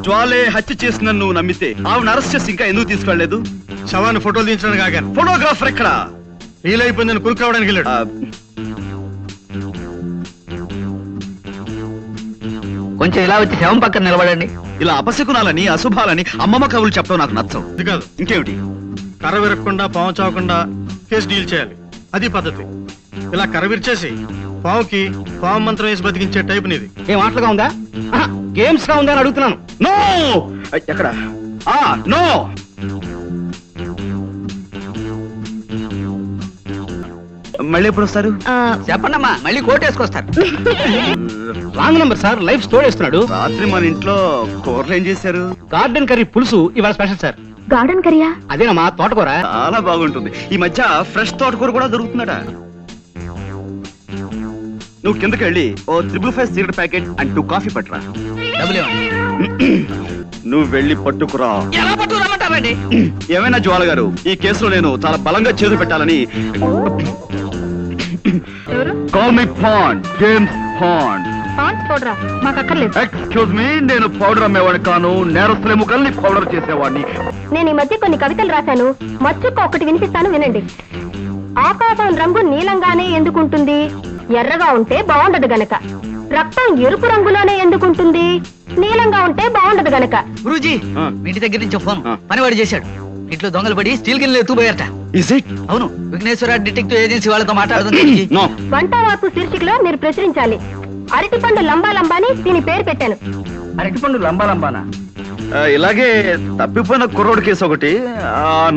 జ్వాలే హత్య చేసిన నువ్వు నమ్మితే ఆవిడ అరెస్ట్ చేసి ఇంకా ఎందుకు తీసుకెళ్లలేదు? శవాన్ని ఫోటోలు తీయించడానికి కాగాను. ఫోటోగ్రాఫర్ ఎక్కడ? వీలైపోయిందని కురుకు రావడానికి వెళ్ళాడు. కొంచెం ఇలా వచ్చి శవం పక్కన నిలబడండి. ఇలా అపశకునాలని అశుభాలని అమ్మమ్మ కవులు చెప్పడం నాకు నచ్చం. ఇది కాదు, ఇంకేమిటి? కర్ర విరగకుండా పాము చావకుండా కేసు డీల్ చేయాలి. అది పద్ధతి. ఇలా కర్ర విరిచేసి పావుకి పాము మంత్రం వేసి బతికించే టైప్ నీది. ఏం ఆటలుగా ఉందా, గేమ్స్ గా ఉందా అని అడుగుతున్నాను. నో. ఎక్కడ? నో. మళ్ళీ ఎప్పుడు వస్తారు? చెప్పండమ్మా, మళ్ళీ కోట్ వేసుకొస్తారు. రాంగ్ నంబర్ సార్, లైఫ్ తోడేస్తున్నాడు. రాత్రి మన ఇంట్లో కూరలు ఏం చేశారు? గార్డెన్ కర్రీ పులుసు ఇవాళ స్పెషల్ సార్. గార్డెన్ కర్రీయా? అదేనమ్మా, తోటకూర. చాలా బాగుంటుంది. ఈ మధ్య ఫ్రెష్ తోటకూర కూడా దొరుకుతుందట. నువ్వు కిందకి వెళ్ళి ఓ 555 సిగరెట్ ప్యాకెట్ అండ్ 2 కాఫీ పట్టురా. నువ్వు వెళ్ళి పట్టుకురా. ఎలా పట్టుకురామంటారండి? ఏమైనా జ్వాల గారు, ఈ కేసులో నేను చాలా బలంగా చేదు పెట్టాలని. Call me pond, James Pond. మాకు అక్కర్లేదు. ఎక్స్క్యూజ్ మీ, నేను పౌడర్ అమ్మేవాడిని కాను, నేరస్తుల ముఖల్ని పౌడర్ చేసేవాడిని. నేను ఈ మధ్య కొన్ని కవితలు రాశాను, మచ్చుకు ఒకటి వినిపిస్తాను వినండి. ఆకాశం రంగు నీలంగానే ఎందుకుంటుంది? ఎర్రగా ఉంటే బాగుండదు గనక. రక్తం ఎరుపు రంగులోనే ఎందుకుంటుంది? నీలంగా ఉంటే బాగుండదు గనక. గురూజీ, మీ ఇంటి దగ్గర నుంచి ఫోన్ పనివాడు చేశాడు. ఇంట్లో దొంగలు పడి స్టీల్ గిన్నెలు ఎత్తుపోయారట. అవును, విఘ్నేశ్వర డిటెక్టివ్ ఏజెన్సీ వాళ్ళతో మాట్లాడుతుంది. వంట వార్పు శీర్షికలో మీరు ప్రచురించాలి. అరటిపండు లంబా లంబాని దీని పేరు పెట్టాను. అరటిపండు లంబా లంబానా? ఇలాగే తప్పిపోయిన కుర్రోడ్ కేసు ఒకటి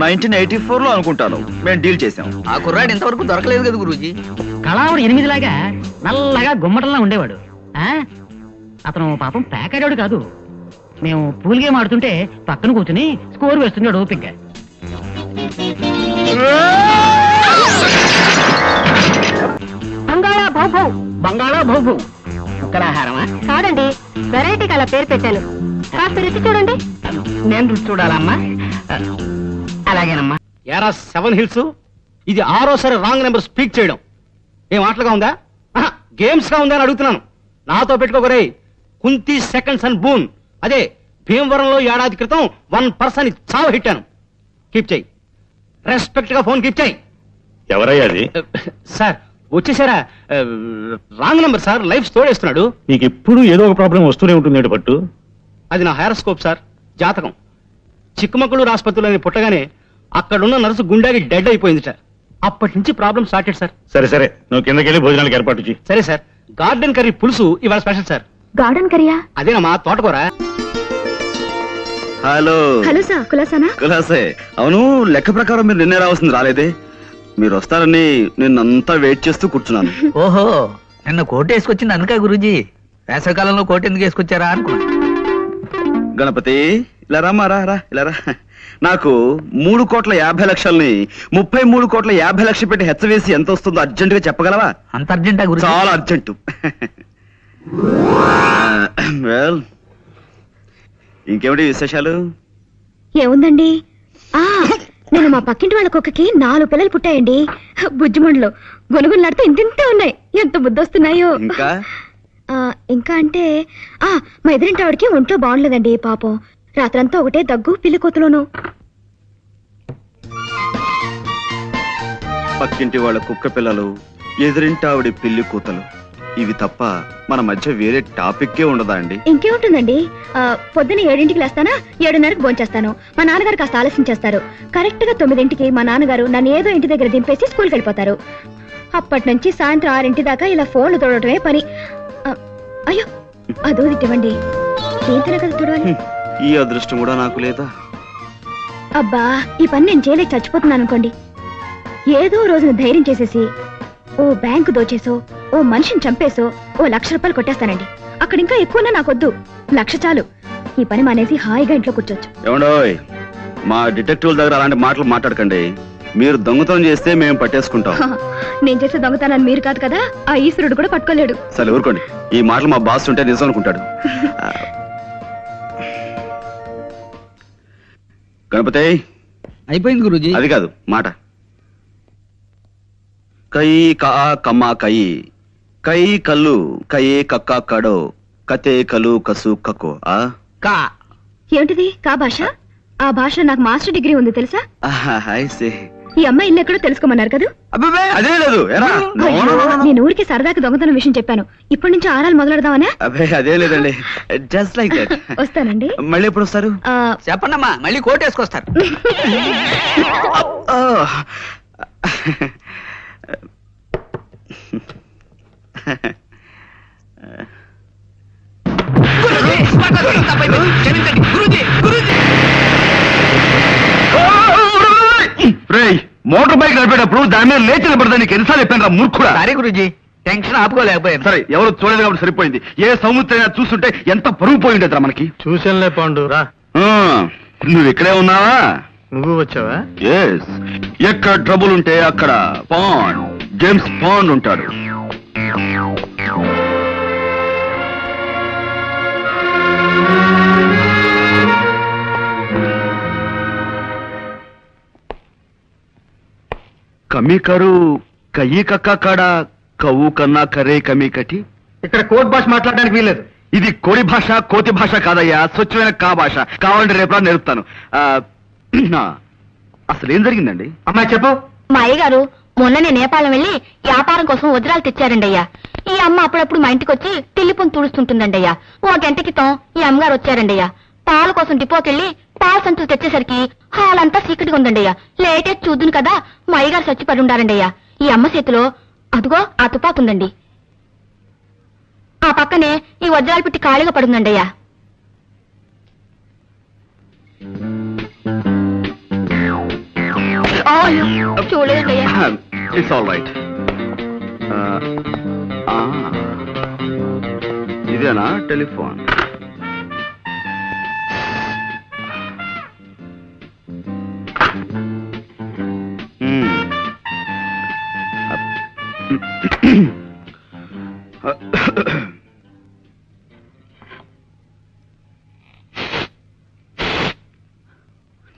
1984 లో అనుకుంటాను మేము డీల్ చేసాం. ఆ కుర్రాడు ఇంతవరకు దొరకలేదు కదా గురూజీ. కళావుడు 8 లాగా నల్లగా గుమ్మటంలా ఉండేవాడు. అతను పాపం ప్యాకెడాడు కాదు. మేము పూల్ గేమ్ ఆడుతుంటే పక్కన కూర్చుని స్కోర్ వేస్తున్నాడు ఓపిగ్గా. బంగాళా భౌభౌ. బంగాళా భౌభౌ ఉత్తరాహారమా? కాదండి, వెరైటీకి అలా పేరు పెట్టాను. కాస్త రుచి చూడండి. నేను రుచి చూడాలమ్మా? అలాగేనమ్మా. యారా 7 హిల్స్, ఇది 6వ రాంగ్ నెంబర్ స్పీక్ చేయడం. ఏం ఆటలుగా ఉందా, గేమ్స్ గా ఉందా అని అడుగుతున్నాను. నాతో పెట్టుకోకరే. కుంతి సెకండ్స్ అండ్ బూన్. అదే భీమవరంలో ఏడాది క్రితం 1% చావు హిట్టాను. కీప్ చేయి, రెస్పెక్ట్ గా ఫోన్ కీప్ చేయి. ఎవరయ్యా అది? సార్ వచ్చేసారా? రాంగ్ నెంబర్ సార్, లైఫ్ తోడేస్తున్నాడు. నీకు ఎప్పుడు ఏదో ఒక ప్రాబ్లం వస్తూనే ఉంటుంది పట్టు. అది నా హైరోస్కోప్ సార్, జాతకం. చిక్కమక్కళూరు ఆసుపత్రిలో పుట్టగానే అక్కడున్న నర్సు గుండాకి డెడ్ అయిపోయిందిట. అప్పటి నుంచి ప్రాబ్లం స్టార్టెడ్ సార్. సరే సరే, నువ్వు కిందకెళ్ళి భోజనాలకు ఏర్పాటు చేయి. సరే సార్. గార్డెన్ కర్రీ పులుసు ఇవాళ స్పెషల్ సార్. గార్డెన్ కర్రీయా? అదేనమ్మా, తోటకూర. హలో. హలో సార్, కులాసానా? కులాసే. అవును, లెక్క ప్రకారం మీరు నిన్నే రావాల్సింది రాలేదే. మీరు వస్తారని నిన్నంతా వెయిట్ చేస్తూ కూర్చున్నాను. ఓహో, నిన్న కోట్ వేసుకొచ్చింది అందుకా గురూజీ. వేసవికాలంలో కోట్ ఎందుకు వేసుకొచ్చారా అనుకున్నా. గణపతి, ఇలా రామ్మా, రా ఇలా రా. నాకు 3,50,00,000ని 33,50,00,000 పెట్టి హెచ్చవేసి ఎంత వస్తుందో అర్జెంట్ గా చెప్పగలవా? అంత అర్జెంటా గురూజీ? చాలా అర్జెంటు. వెల్, ఇంకేమిటి విశేషాలు? ఏముందండి, నేను మా పక్కింటి వాళ్ళ కుక్కకి 4 పిల్లలు పుట్టాయండి. బుజ్జిమండలు గొనుగులాడితే ఇంతింతే ఉన్నాయి. ఎంత బుద్ధొస్తున్నాయో. ఇంకా అంటే మా ఎదురింటి ఆవిడకి ఒంట్లో బాగుండలేదండి పాపం. రాత్రంతా ఒకటే దగ్గు, పిల్లి కూతులోను. పక్కింటి వాళ్ళ కుక్క పిల్లలు, ఎదురింటి ఆవిడ పిల్లి కూతలు, ఇవి తప్ప మన మధ్య వేరే టాపిక్కే ఉండదా అండి? ఇంకేముంటుందండి, పొద్దున్న 7ంటికి లేస్తానా, 7:30కి భోంచేస్తాను. మా నాన్నగారు కాస్త ఆలస్యం చేస్తారు. కరెక్ట్ గా 9ంటికి మా నాన్నగారు నన్ను ఏదో ఇంటి దగ్గర దింపేసి స్కూల్కి వెళ్ళిపోతారు. అప్పటి నుంచి సాయంత్రం 6ంటి దాకా ఇలా ఫోన్లు తోడటమే పని. అయ్యో, అదో ఇవ్వండి. ఏంటనే కదా చూడాలి. ఈ అదృష్టం కూడా నాకు లేదా? అబ్బా, ఈ పని నేను చేయలేక చచ్చిపోతున్నాను అనుకోండి. ఏదో రోజున ధైర్యం చేసేసి ఓ బ్యాంకు దోచేసో, ఓ మనిషిని చంపేసో ఓ 1,00,000 రూపాయలు కొట్టేస్తానండి. అక్కడ ఇంకా ఎక్కువన్నా నాకొద్దు, 1,00,000 చాలు. ఈ పని మానేసి హాయిగా ఇంట్లో కూర్చోచ్చు. ఏమండోయ్, మా డిటెక్టివ్ దగ్గర అలాంటి మాటలు మాట్లాడకండి. మీరు దొంగతనం చేస్తే మేము పట్టేసుకుంటాం. నేను చేసే దొంగతనాన్ని మీరు కాదు కదా, ఆ ఈశ్వరుడు కూడా పట్టుకోలేడు. సరే ఊరుకోండి. ఈ మాటలు మా బాస్ ఉంటే నిజం అనుకుంటాడు. గణపతి, అయిపోయింది గురూజీ. అది కాదు మాట. కై కా కమ్మ కై కై కల్లు కయే కక్కా కడో కతే కలు కసు కకో ఆ కా ఏమిటిది కా భాష? ఆ భాషలో నాకు మాస్టర్ డిగ్రీ ఉంది తెలుసా? హాయ్ సే ఈ అమ్మాయి ఇల్లు ఎక్కడో తెలుసుకోమన్నారు కదా? అబ్బే అదే లేదు ఎరా నేను ఊరికి సరదాకి దొంగతనం విషయం చెప్పాను. ఇప్పటి నుంచి ఆరాలు మొదలెడదామనే. అబ్బే అదే లేదండి జస్ట్ లైక్ దట్. వస్తానండి. మళ్ళీ ఎప్పుడు వస్తారు? చెప్పండమ్మా, మళ్ళీ కోట్ వేసుకొస్తారు. మోటార్ బైక్ నడిపేటప్పుడు దాని మీద లేచి నిలబడదా నీకు ఎన్నిసార్లు చెప్పాను మూర్ఖుడా. సారీ గురుజీ, టెన్షన్ ఆపుకోలేకపోయాను. సరే ఎవరు చూడలేదు కాబట్టి సరిపోయింది. ఏ సముద్రం చూస్తుంటే ఎంత పరుగు పోయిండేదిరా మనకి. చూసానులే పాండు రా. నువ్వు ఇక్కడే ఉన్నావా? నువ్వు వచ్చావా? ఎస్. ఎక్కడ ట్రబుల్ ఉంటే అక్కడ పాండ్, జేమ్స్ పాండ్ ఉంటాడు. కమి కరు కయ్యి కక్క కాడ కవ్వు కన్నా కరే కమి కటి. ఇక్కడ కోర్ట్ భాష మాట్లాడడానికి వీల్లేదు. ఇది కోడి భాష కోతి భాష కాదయ్యా, స్వచ్ఛమైన కా భాష. కావాలంటే రేపు నేర్పుతాను. అసలు ఏం జరిగిందండి? అమ్మాయి చెప్పు. మా అయ్యగారు మొన్ననే నేపాళం వెళ్లి వ్యాపారం కోసం వజ్రాలు తెచ్చారండి అయ్యా. ఈ అమ్మ అప్పుడప్పుడు మా ఇంటికి వచ్చి తిల్లిపొని తుడుస్తుంటుందండి అయ్యా. ఓ గంట క్రితం ఈ అమ్మగారు వచ్చారండి అయ్యా. పాల కోసం డిపోకెళ్ళి పాల సంచులు తెచ్చేసరికి హాల్ అంతా చీకటిగా ఉందండి అయ్యా. లేటెస్ట్ చూద్దును కదా మా అయ్యగారు చచ్చిపడి ఉండారండి అయ్యా. ఈ అమ్మ చేతిలో అదుగో ఆ తుపాకు ఉందండి. ఆ పక్కనే ఈ వజ్రాలు పెట్టి ఖాళీగా పడుందండి అయ్యా. చూడలేదండి అయ్యా. It's all right. ఇదేనా telephone?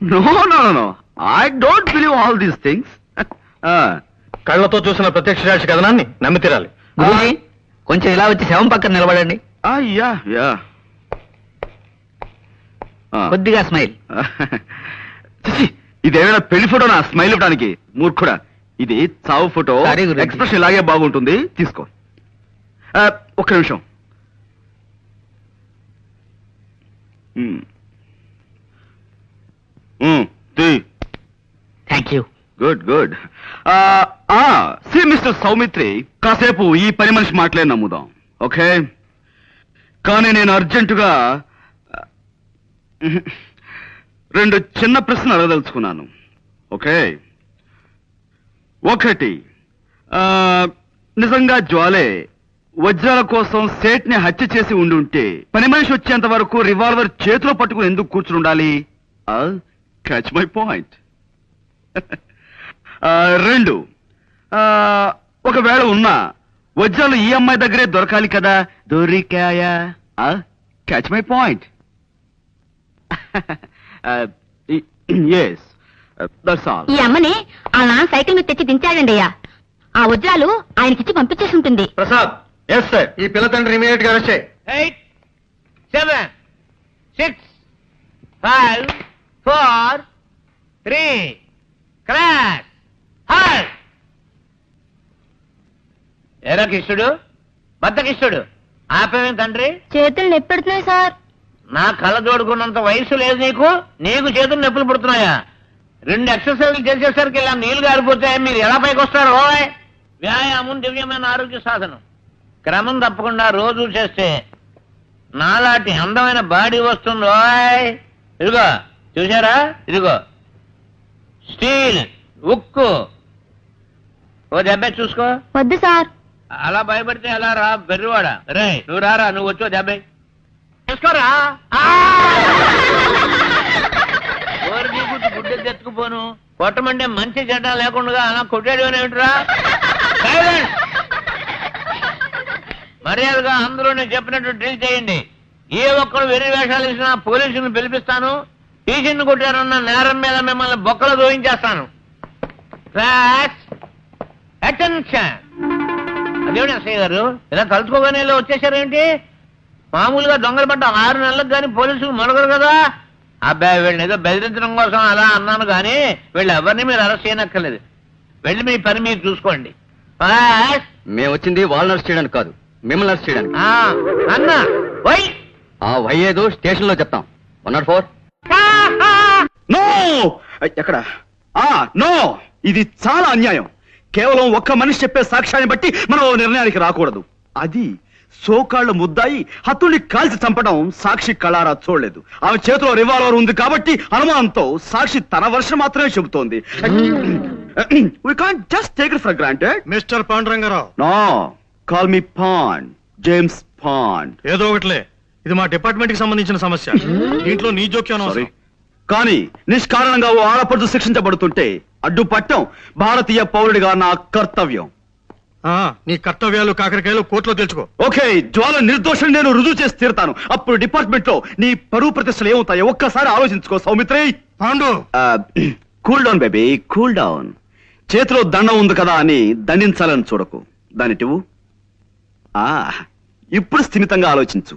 No, no, no, no. I don't believe all these things. కళ్ళతో చూసిన ప్రత్యక్ష సాక్షి కథనాన్ని నమ్మి తీరాలి. గురూజీ, కొంచెం ఇలా వచ్చి శవం పక్కన నిలబడండి. Yeah yeah. కొద్దిగా స్మైల్. ఇదేమైనా పెళ్లి ఫోటోనా స్మైల్ ఇవ్వడానికి? మూర్ఖుడా, ఇది చావు ఫోటో. Sorry, గురూజీ. ఎక్స్ప్రెషన్ ఇలాగే బాగుంటుంది, తీసుకో. ఒక్క నిమిషం. Thank you. Good good. See mister Soumitri, కాసేపు ఈ పని మనిషి మాటలే నమ్ముదాం, ఓకే? కానీ నేను అర్జెంటుగా రెండు చిన్న ప్రశ్నలు అడగదలుచుకున్నాను, ఓకే? ఒకటి, నిజంగా జ్వాలే వజ్రాల కోసం సేట్ ని హత్య చేసి ఉండి ఉంటే పని మనిషి వచ్చేంత వరకు రివాల్వర్ చేతిలో పట్టుకుని ఎందుకు కూర్చుని ఉండాలి? Catch my point. రెండు, ఒకవేళ ఉన్నా వజ్రాలు ఈ అమ్మాయి దగ్గరే దొరకాలి కదా, దొరికాయా? Catch my point. Yes, that's all. ఈ అమ్మని ఆ నాన్న సైకిల్ మీద తెచ్చి దించాడండి అయ్యా. ఆ వజ్రాలు ఆయనకిచ్చి పంపించేసి ఉంటుంది. ప్రసాద్. Yes sir. ఈ పిల్ల తండ్రి ఇమీడియట్ గా అరెస్ట్ చేయి. 8, 7, 6, 5, 4, 3, క్రాష్ హాల్. ఎరా కిష్టుడు, బద్ద కిష్టుడు, ఆపేమేం తండ్రి? చేతులు నొప్పెడుతున్నాయి సార్. నా కళ్ళ జోడుకున్నంత వయసు లేదు నీకు, నీకు చేతులు నొప్పులు పుడుతున్నాయా? 2 ఎక్సర్సైజ్లు చేసేసరికి ఇలా నీళ్లు గారిపోతే మీరు ఎలా పైకి వస్తారు? ఓయ్, వ్యాయామం దివ్యమైన ఆరోగ్య సాధనం. క్రమం తప్పకుండా రోజు చేస్తే నాలాంటి అందమైన బాడీ వస్తుంది. ఓయ్, ఇదిగో చూసారా, ఇదిగో స్టీల్, ఉక్కు. ఓ దెబ్బ చూసుకో. వద్దు సార్. అలా భయపడితే ఎలా రా బెర్రివాడా? రే నువ్వు రారా, నువ్వు వచ్చో దెబ్బ చూసుకోరా. గుడ్డ తెచ్చుకుపోను, కొట్టమంటే మంచి చెడ్డ లేకుండా అలా కొట్టాడు ఏమిట్రా? మర్యాదగా అందరూ నేను చెప్పినట్టు డ్రిల్ చేయండి. ఏ ఒక్కరు వెర్రి వేషాలు ఇచ్చినా పోలీసులను పిలిపిస్తాను. టీచర్ని కొట్టారన్న నేరం మీద మిమ్మల్ని బొక్కలు దోయించేస్తాను. అటెన్షన్. అదేమిటి ఎస్ఐ గారు ఇలా తలుచుకోగానే ఇలా వచ్చేసారేంటి? మామూలుగా దొంగలు పడ్డ 6 నెలలకు కానీ పోలీసులు మొదలగరు కదా. అబ్బాయి వీళ్ళని ఏదో బెదిరించడం కోసం అలా అన్నాను కానీ వీళ్ళు ఎవరిని మీరు అరెస్ట్ చేయనక్కర్లేదు. వెళ్ళి మీ పని మీరు చూసుకోండి. మేము వచ్చింది వాళ్ళని అరెస్ట్ చేయడానికి కాదు, మిమ్మల్ని అరెస్ట్ చేయడానికి. అన్న వై ఆ వై ఏదో స్టేషన్ లో చెప్తాం. 104. నో, ఎక్కడ? నో, ఇది చాలా అన్యాయం. కేవలం ఒక్క మనిషి చెప్పే సాక్ష్యాన్ని బట్టి మనం ఓ నిర్ణయానికి రాకూడదు. అది సోకాళ్ల ముద్దాయి హత్తుల్ని కాల్చి చంపడం సాక్షి కళారా చూడలేదు. ఆమె చేతిలో రివాల్వర్ ఉంది కాబట్టి అనుమానంతో సాక్షి తన వర్షం మాత్రమే చెబుతోంది. We can't just take it for granted. Mister Panduranga Rao. No, call me Pond, James Pond. ఏదో ఒకటిలే, ఇది మా డిపార్ట్మెంట్ కి సంబంధించిన సమస్య. దీంట్లో నీ జోక్యం Sorry. కానీ నిష్కారణంగా ఓ ఆడపడుచు శిక్షించబడుతుంటే అడ్డుపట్టం భారతీయ పౌరుడిగా నా కర్తవ్యం. నీ కర్తవ్యాలు కాకరకాయలు కోర్టులో తెలుసుకో. ఓకే, జ్వాల నిర్దోషం నేను రుజువు చేసి తీరుతాను. అప్పుడు డిపార్ట్మెంట్ లో నీ పరువు ప్రతిష్టలు ఏమవుతాయో ఒక్కసారి ఆలోచించుకో Saumitri. Pandu, cool down baby, cool down. చేతిలో దండం ఉంది కదా అని దండించాలని చూడకు. దానిటివు. ఇప్పుడు స్థిమితంగా ఆలోచించు.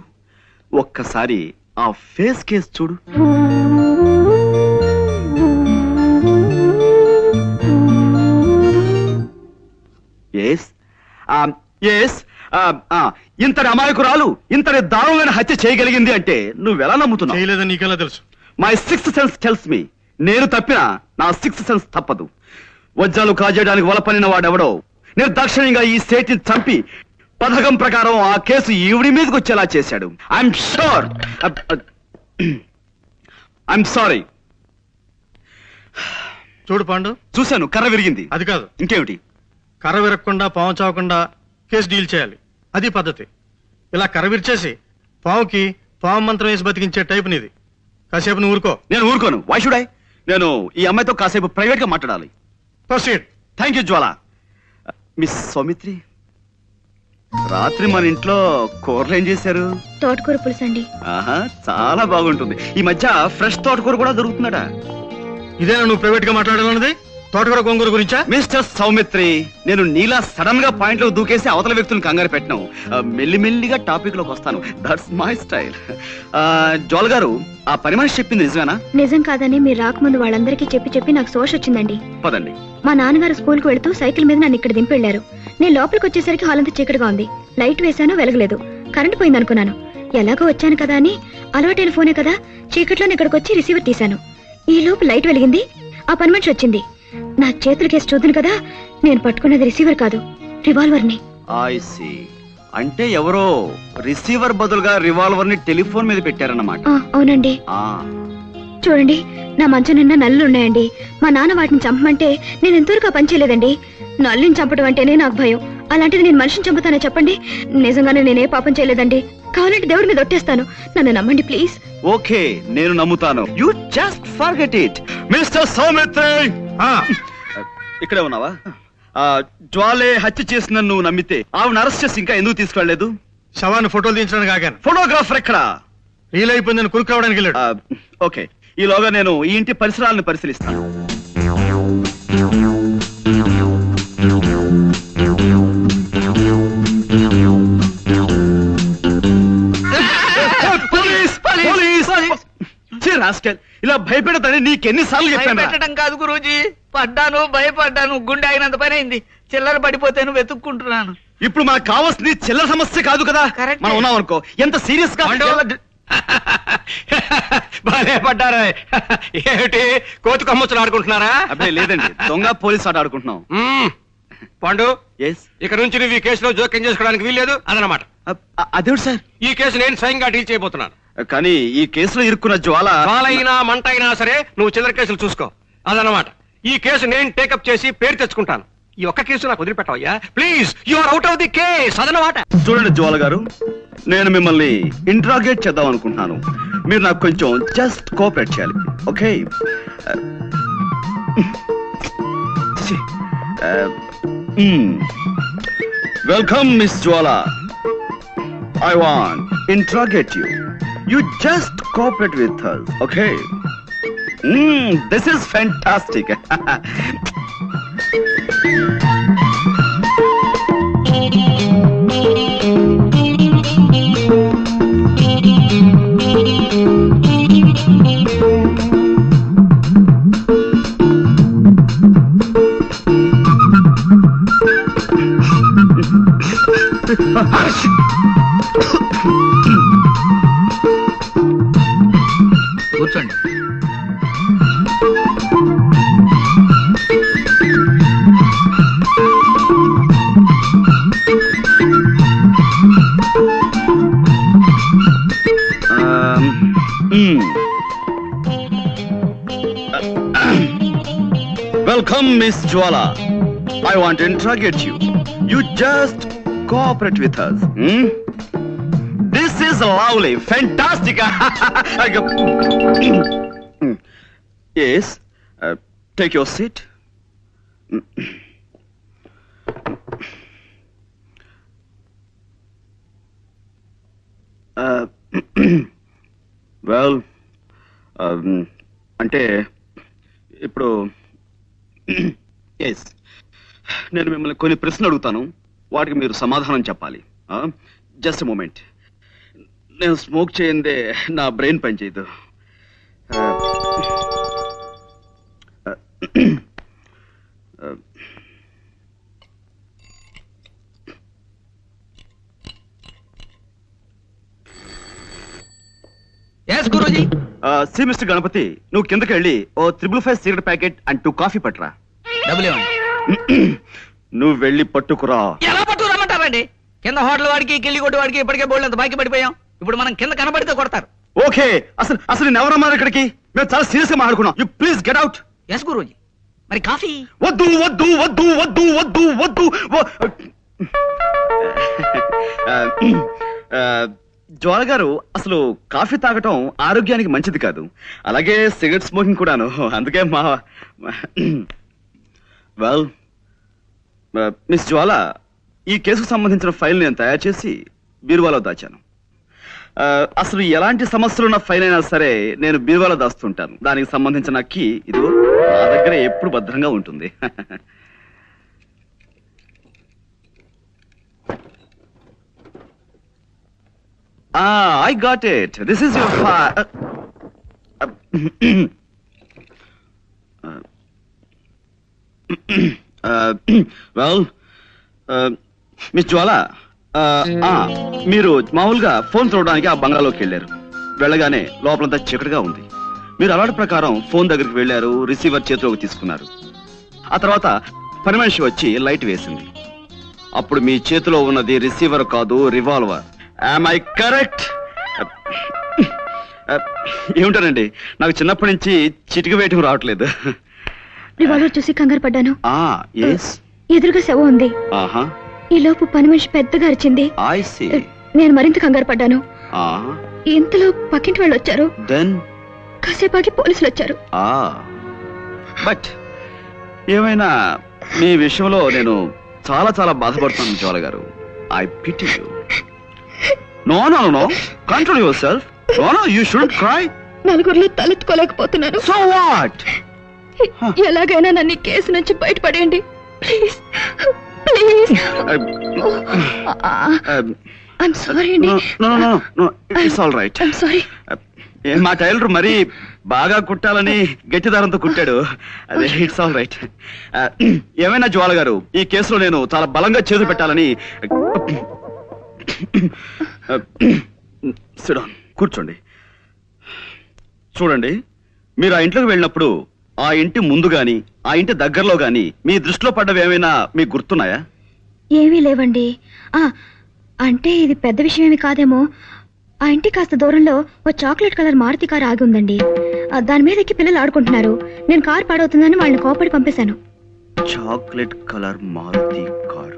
ఒక్కసారి ఆ ఫేస్ కేస్ చూడు. ఎస్ ఎస్, ఇంతటి అమాయకురాలు ఇంతటి దారుణమైన హత్య చేయగలిగింది అంటే నువ్వెలా నమ్ముతున్నావు? చేయలేదని నీకెలా తెలుసు? My sixth sense tells me. నేను తప్పినా నా సిక్స్త్ సెన్స్ తప్పదు. వజ్రాలు కాజేయడానికి వలపనిన వాడెవడో నిర్దాక్షిణ్యంగా ఈ సేటిని చంపి పథకం ప్రకారం ఆ కేసు ఈవిడి మీదకి వచ్చేలా చేశాడు. I'm sure. I'm sorry. చూడు పాండు, చూశాను, కర్ర విరిగింది. అది కాదు, ఇంకేమిటి? కర్ర విరగకుండా పాము చావకుండా కేసు డీల్ చేయాలి. అది పద్ధతి. ఇలా కర్ర విరిచేసి పావుకి పాము మంత్రం వేసి బతికించే టైప్ నీది. కాసేపు నువ్వు ఊరుకో. నేను ఊరుకోను. Why should I? నేను ఈ అమ్మాయితో కాసేపు ప్రైవేట్ గా మాట్లాడాలి. Proceed. Thank you Jwala. Miss Soumitri, రాత్రి మన ఇంట్లో కూరలు ఏం చేశారు? తోటకూర పులుసు అండి. ఆహా, చాలా బాగుంటుంది. ఈ మధ్య ఫ్రెష్ తోటకూర కూడా దొరుకుతున్నాడా? ఇదేనా నువ్వు ప్రైవేట్ గా మాట్లాడాలన్నది? తోటకూర గోంగూర గురించా? మిస్టర్ సౌమిత్రి, నేను నీలా సడన్ గా పాయింట్ లో దూకేసి అవతల వ్యక్తులను కంగారు పెట్టను. మెల్లిమెల్లిగా టాపిక్ లోకి వస్తాను. That's my style. జోల్ గారు, ఆ పని మనిషి చెప్పింది నిజమేనా? నిజం కాదని మీరు రాకముందు వాళ్ళందరికీ చెప్పి చెప్పి నాకు సోష్ వచ్చిందండి. పదండి. మా నాన్నగారు స్కూల్ కు వెళ్తూ సైకిల్ మీద నన్ను ఇక్కడ దింపి వెళ్లారు. నేను లోపలికి వచ్చేసరికి హాల్ అంతా చీకటిగా ఉంది. లైట్ వేశాను, వెలగలేదు. కరెంట్ పోయింది అనుకున్నాను. ఎలాగో వచ్చాను కదా అని అలవాటైన ఫోనే కదా, చీకట్లోనే ఇక్కడికి వచ్చి రిసీవర్ తీశాను. ఈ లోపు లైట్ వెలిగింది. ఆ పని మనిషి వచ్చింది. నా చేతుల కేసు చూద్దును కదా, నేను పట్టుకున్నది రిసీవర్ కాదు, రివాల్వర్ ని. I see. అంటే ఎవరో రిసీవర్ బదులుగా రివాల్వర్ ని టెలిఫోన్ మీద పెట్టారన్నమాట. అవునండి. చూడండి, నా మంచం నిండా నల్లులు ఉన్నాయండి. మా నాన్న వాటిని చంపమంటే నేను ఎంతవరకు పని చేయలేదండి. నల్లుని చంపడం అంటేనే నాకు భయం. అలాంటిది నేను మనిషిని చంపుతానో చెప్పండి? నిజంగానే నేనే పాపం చేయలేదండి. కావాలంటే దేవుడి మీద ఒట్టేస్తాను. నన్ను నమ్మండి ప్లీజ్. ఓకే, నేను నమ్ముతాను. You just forget it. Mister Saumitri, ఇక్కడే ఉన్నావా? జ్వాలే హత్య చేసిన నువ్వు నమ్మితే ఆవిడ అరెస్ట్ చేసి ఇంకా ఎందుకు తీసుకెళ్లలేదు? శవాన్ని ఫోటోలు తీయించడానికి ఆగాను. ఫోటోగ్రాఫర్ ఎక్కడ? రీల్ అయిపోయిందని కురుకు రావడానికి వెళ్ళాడు. ఓకే, ఈలోగా నేను ఈ ఇంటి పరిసరాలను పరిశీలిస్తాను. ఇలా భయపెడతాని నీకెన్నిసార్లు చెప్పాను? పెట్టడం కాదు గురూజీ, పడ్డాను, భయపడ్డాను, గుండె అయినంత పని అయింది. చిల్లర పడిపోతేను వెతుక్కుంటున్నాను. ఇప్పుడు మనకు కావాల్సింది చిల్లర సమస్య కాదు కదా. మనం ఉన్నాం అనుకో, ఎంత సీరియస్ గా బాగా పడ్డారా? ఏమిటి కోతి కమ్మొచ్చులు ఆడుకుంటున్నారా? అప్పుడే లేదండి, దొంగ పోలీస్ ఆట ఆడుకుంటున్నాం. పాండు, ఎస్, ఇక నుంచి నువ్వు ఈ కేసులో జోక్యం చేసుకోవడానికి వీల్లేదు అదనమాట. అదేమిటి సార్? ఈ కేసు నేను స్వయంగా డీల్ చేయబోతున్నాను. కానీ ఈ కేసులో ఇరుక్కున్న జ్వాలైనా మంట అయినా సరే నువ్వు చిల్లర కేసులు చూసుకో అదనమాట. ఈ కేసు నేను టేకప్ చేసి పేరు తెచ్చుకుంటాను. ఈ ఒక్క కేసు నాకు వదిలిపెట్టవయ్యా please. You are out of the case అదనమాట. చూడండి జ్వాల గారు, నేను మిమ్మల్ని ఇంట్రాగేట్ చేద్దాం అనుకుంటున్నాను. మీరు నాకు కొంచెం జస్ట్ కోఆపరేట్ చేయాలి. Okay? Welcome miss Jwala. I want interrogate you. You just cooperate with us, okay? This is fantastic. Welcome, Miss Jwala. I want to interrogate you. You just cooperate with us. This is lovely, fantastic. Yes, take your seat. Well, అంటే ఇప్పుడు yes నేను మిమ్మల్ని కొన్ని ప్రశ్నలు అడుగుతాను, వాటికి మీరు సమాధానం చెప్పాలి. Just moment. నేను స్మోక్ చేయందే నా బ్రెయిన్ పనిచేయదు. గురూజీ. సి మిస్టర్ గణపతి, నువ్వు కిందకి వెళ్ళి ఓ 555 సిగరెట్ ప్యాకెట్ అండ్ 2 కాఫీ పట్టురా. డబ్బులు ఇవ్వండి. నువ్వు వెళ్ళి పట్టుకురా. ఎలా పట్టుకురమ్మంటారండి? కింద హోటల్ వాడికి కిల్లి కొట్టు వాడికి ఇప్పటికే బోల్డ్ అంత బాకీ పడిపోయాం. ఇప్పుడు మనం కింద కనబడితే కొడతారు. ఓకే, అసలు నేను ఎవరన్నారు ఇక్కడికి? మేము చాలా సీరియస్ గా మాట్లాడుకున్నాం. You please get out. Yes Guruji. మరి కాఫీ? వద్దు వద్దు వద్దు వద్దు వద్దు వద్దు. జ్వాల గారు, అసలు కాఫీ తాగటం ఆరోగ్యానికి మంచిది కాదు, అలాగే సిగరెట్ స్మోకింగ్ కూడాను. అందుకే వెల్ మిస్ జ్వాల, ఈ కేసుకు సంబంధించిన ఫైల్ నేను తయారు చేసి బీరువాలో దాచాను. అసలు ఎలాంటి సమస్యలున్న ఫైల్ అయినా సరే నేను బీరువాలో దాస్తుంటాను. దానికి సంబంధించిన కీ ఇదిగో నా దగ్గర ఎప్పుడు భద్రంగా ఉంటుంది. I got it. This is your file. Well, Miss Jwala, మీరు మామూలుగా ఫోన్ చూడడానికి ఆ బంగ్లాలోకి వెళ్ళారు. వెళ్ళగానే లోపలంతా చీకటిగా ఉంది. మీరు అలవాటు ప్రకారం ఫోన్ దగ్గరికి వెళ్ళారు, రిసీవర్ చేతిలోకి తీసుకున్నారు. ఆ తర్వాత పని మనిషి వచ్చి లైట్ వేసింది. అప్పుడు మీ చేతిలో ఉన్నది రిసీవర్ కాదు, రివాల్వర్. Am I correct? ఏమిటానండి, నాకు చిన్నప్పటి నుంచి చిటిక వేయటం రావట్లేదు. రివాల్వర్ చూసి కంగారు పడ్డాను. ఎదురుగా శవం ఉంది. ఈ లోపు పని మనిషి పెద్దగా అరిచింది. నేను మరింత కంగారు పడ్డాను. ఇంతలో పక్కింటి వాళ్ళు వచ్చారు. కాసేపాకి పోలీసులు వచ్చారు. బట్ ఏమైనా మీ విషయంలో నేను చాలా చాలా బాధపడుతున్నాను Jwala garu. I pity you. No, control yourself. No, you shouldn't cry. నలుగురిలో తలెత్తుకోలేకపోతున్నాను. So what? ఎలాగైనా నన్ను ఈ కేసు నుంచి బయటపడేయండి ప్లీజ్. ప్లీజ్. I'm sorry అండి. No, it's all right. I'm sorry. మా టైలర్ మరీ బాగా కుట్టాలని గట్టి దారంతో కుట్టాడు. అదే, ఇట్స్ ఆల్ రైట్. ఏమైనా జ్వాల గారు, ఈ కేసులో నేను చాలా బలంగా చేతులు పెట్టాలని. కూర్చోండి. చూడండి, మీరు ఆ ఇంట్లోకి వెళ్ళినప్పుడు ఆ ఇంటి ముందు గాని ఆ ఇంటి దగ్గరలో గాని మీ దృష్టిలో పడ్డవి ఏమైనా మీకు గుర్తున్నాయా? ఏమీ లేవండి. అంటే ఇది పెద్ద విషయం ఏమి కాదేమో. ఆ ఇంటి కాస్త దూరంలో ఓ చాక్లెట్ కలర్ మారుతి కారు ఆగి ఉందండి. దాని మీద ఎక్కి పిల్లలు ఆడుకుంటున్నారు. నేను కారు పాడవుతుందని వాళ్ళని కోపడి పంపేశాను. Chocolate colour Maruti car.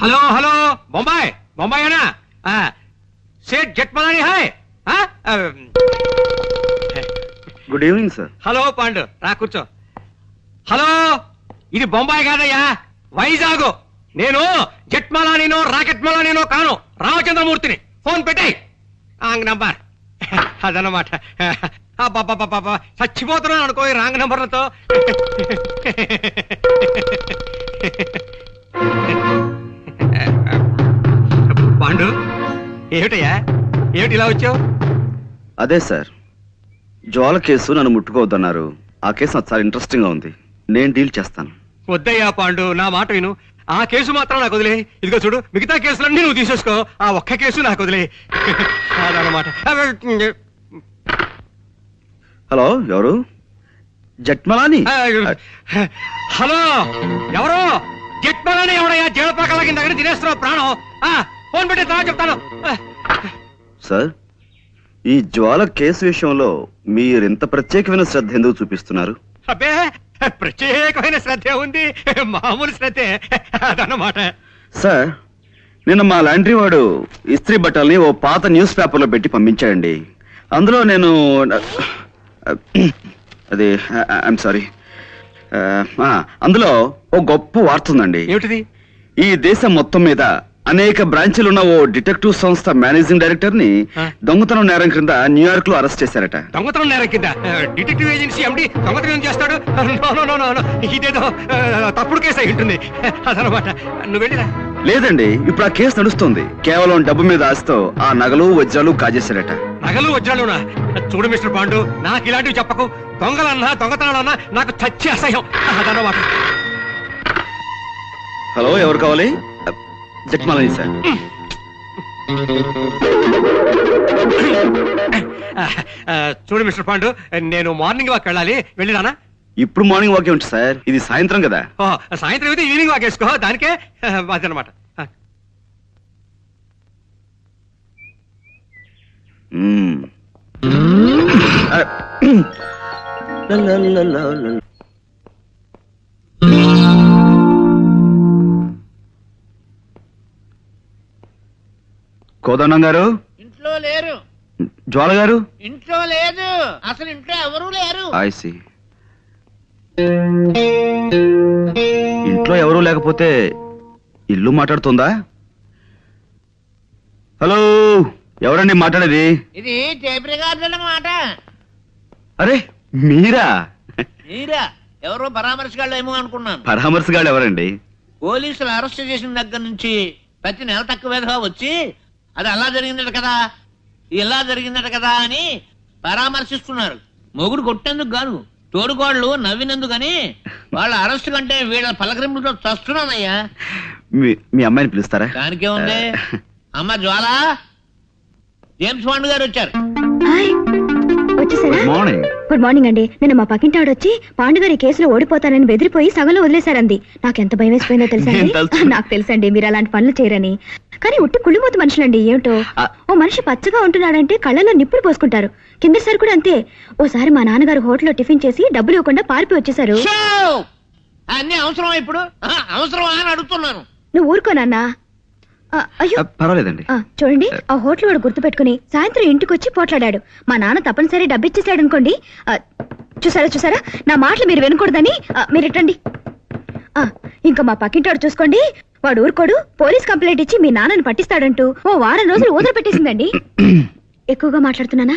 Hello Bombay है ना? सेठ जेठमलानी है? Good evening sir. Hello Pandu, రా కూర్చో. హలో, ఇది బొంబాయి కాదయ్యా, వైజాగ్. నేను జెట్మలానీనో రాకెట్మలానీనో కాను, రామచంద్రమూర్తిని. ఫోన్ పెట్టాయి రాంగ్ నంబర్. అదన్నమాట. బాబా చచ్చిపోతున్నాను అనుకో ఈ రాంగ్ నంబర్లతో. పాండు, ఏమిటయ్యా, ఏమిటి ఇలా వచ్చావు? అదే సార్, జ్వాల కేసు నన్ను ముట్టుకోవద్దన్నారు. ఆ కేసు నాకు చాలా ఇంట్రెస్టింగ్ గా ఉంది. నేను డీల్ చేస్తాను. వద్దయ్యా పాండు, నా మాట విను. ఆ కేసు మాత్రం నాకు వదిలే. ఇదిగో చూడు, మిగతా కేసులన్నీ నువ్వు తీసేసుకో. ఆ ఒక్క కేసు నాకు వదిలే. అదన్నమాట. హలో, ఎవరు? జట్మలాని హలో ఎవరు జట్మలని ఎవడయ్యా జీవపాకల కింద తినేస్తున్నావు ప్రాణం ఫోన్ పెట్టి తర్వాత చెప్తాను సార్ ఈ జ్వాల కేసు విషయంలో మీరెంత ప్రత్యేకమైన శ్రద్ధ ఎందుకు చూపిస్తున్నారు? అబ్బే ప్రత్యేకమైన శ్రద్ధ ఉంది, మామూలు శ్రద్ధే అదన్నమాట. సార్ నిన్న మా లాండ్రీ వాడు ఇస్త్రీ బట్టల్ని ఓ పాత న్యూస్ పేపర్లో పెట్టి పంపించాడండి. అందులో నేను అది ఐఎమ్ సారీ అందులో ఓ గొప్ప వార్త ఉందండి. ఏమిటిది? ఈ దేశం మొత్తం మీద అనేక బ్రాంచీలు ఉన్న ఓ డిటెక్టివ్ సంస్థ మేనేజింగ్ డైరెక్టర్ ని దొంగతనం నేరం క్రింద న్యూయార్క్ లో అరెస్ట్ చేశారట. దొంగతనం నేరం కింద డిటెక్టివ్ ఏజెన్సీ ఎండి దొంగతనం ఏం చేస్తాడు? ఇదేదో తప్పుడు కేసు అయి ఉంటుంది అదనమాట. నువ్వు వెళ్ళిరా. లేదండి, ఇప్పుడు ఆ కేసు నడుస్తుంది. కేవలం డబ్బు మీద ఆశతో ఆ నగలు వజ్రాలు కాజేశారట. నగలు వజ్రాలునా? చూడు మిస్టర్ పాండు, నాకు ఇలాంటివి చెప్పకు. దొంగలన్నా దొంగతనాలన్నా నాకు చచ్చి అసహ్యం అదనమాట. హలో, ఎవరు కావాలి? జట్మాలని సార్. చూడు మిస్టర్ పాండు, నేను మార్నింగ్ వాక్ వెళ్ళాలి, వెళ్ళిరానా? ఇప్పుడు మార్నింగ్ వాకే ఉంటుంది సార్, ఇది సాయంత్రం కదా. సాయంత్రం అయితే ఈవినింగ్ వాక్ వేసుకో, దానికే అదనమాట. కోదండం గారు ఇంట్లో లేరు. జ్వాల గారు ఇంట్లో లేదు, అసలు ఇంట్లో ఎవరూ లేరు. ఐసి ఇంట్లో ఎవరూ లేకపోతే ఇల్లు మాట్లాడుతుందా? హలో, ఎవరండి మాట్లాడేది? ఇది టేప్ రికార్డర్ అన్నమాట. అరే మీరా? మీరా? ఎవరో పరామర్శగాళ్ళు ఏమో అనుకున్నాను. పరామర్శగాళ్ళు ఎవరండి? పోలీసులు అరెస్ట్ చేసిన దగ్గర నుంచి ప్రతి నెల తక్కువేదగా వచ్చి అది అలా జరిగిందట కదా, ఇలా జరిగిందట కదా అని పరామర్శిస్తున్నారు. మొగుడు కొట్టేందుకు గాను, తోడుకోళ్ళు నవ్వినందుకని వాళ్ళ అరెస్ట్ కంటే వీళ్ళ పలకరింపులతో చస్తున్నానయ్యా. మీ అమ్మాయిని పిలుస్తారా? దానికే ఉంది. అమ్మ జ్వాల, జేమ్స్ బాండ్ గారు వచ్చారు. వచ్చేసారా? Good morning. గుడ్ మార్నింగ్ అండి. నిన్న మా పక్కింటి ఆవిడ వచ్చి పాండుగారి కేసులో ఓడిపోతానని బెదిరిపోయి సగంలో వదిలేశారంది. నాకెంత భయం వేసిపోయిందో తెలుసా? నాకు తెలుసండి మీరు అలాంటి పనులు చేయరని. కానీ ఉట్టి కుళ్ళిమూత మనుషులండి. ఏమిటో ఓ మనిషి పచ్చగా ఉంటున్నాడంటే కళ్ళలో నిప్పులు పోసుకుంటారు. కిందసారి కూడా అంతే. ఓసారి మా నాన్నగారు హోటల్లో టిఫిన్ చేసి డబ్బులు ఇవ్వకుండా పారిపోయి వచ్చేసారు. అన్ని అవసరమా ఇప్పుడు? అవసరమా అని అడుగుతున్నాను. నువ్వు ఊరుకోనన్నా. అయ్యో పర్వాలేదండి. చూడండి, ఆ హోటల్ వాడు గుర్తు పెట్టుకుని సాయంత్రం ఇంటికి వచ్చి పోట్లాడాడు. మా నాన్న తప్పనిసరి డబ్బు ఇచ్చేసాడు అనుకోండి. చూసారా, నా మాటలు మీరు వినకూడదని మీరు ఇట్టండి. ఇంకా మా పక్కింటాడు చూసుకోండి, వాడు ఊరుకోడు. పోలీస్ కంప్లైంట్ ఇచ్చి మీ నాన్నని పట్టిస్తాడంటూ ఓ వారం రోజులు ఊదర పెట్టేసిందండి. ఎక్కువగా మాట్లాడుతున్నానా?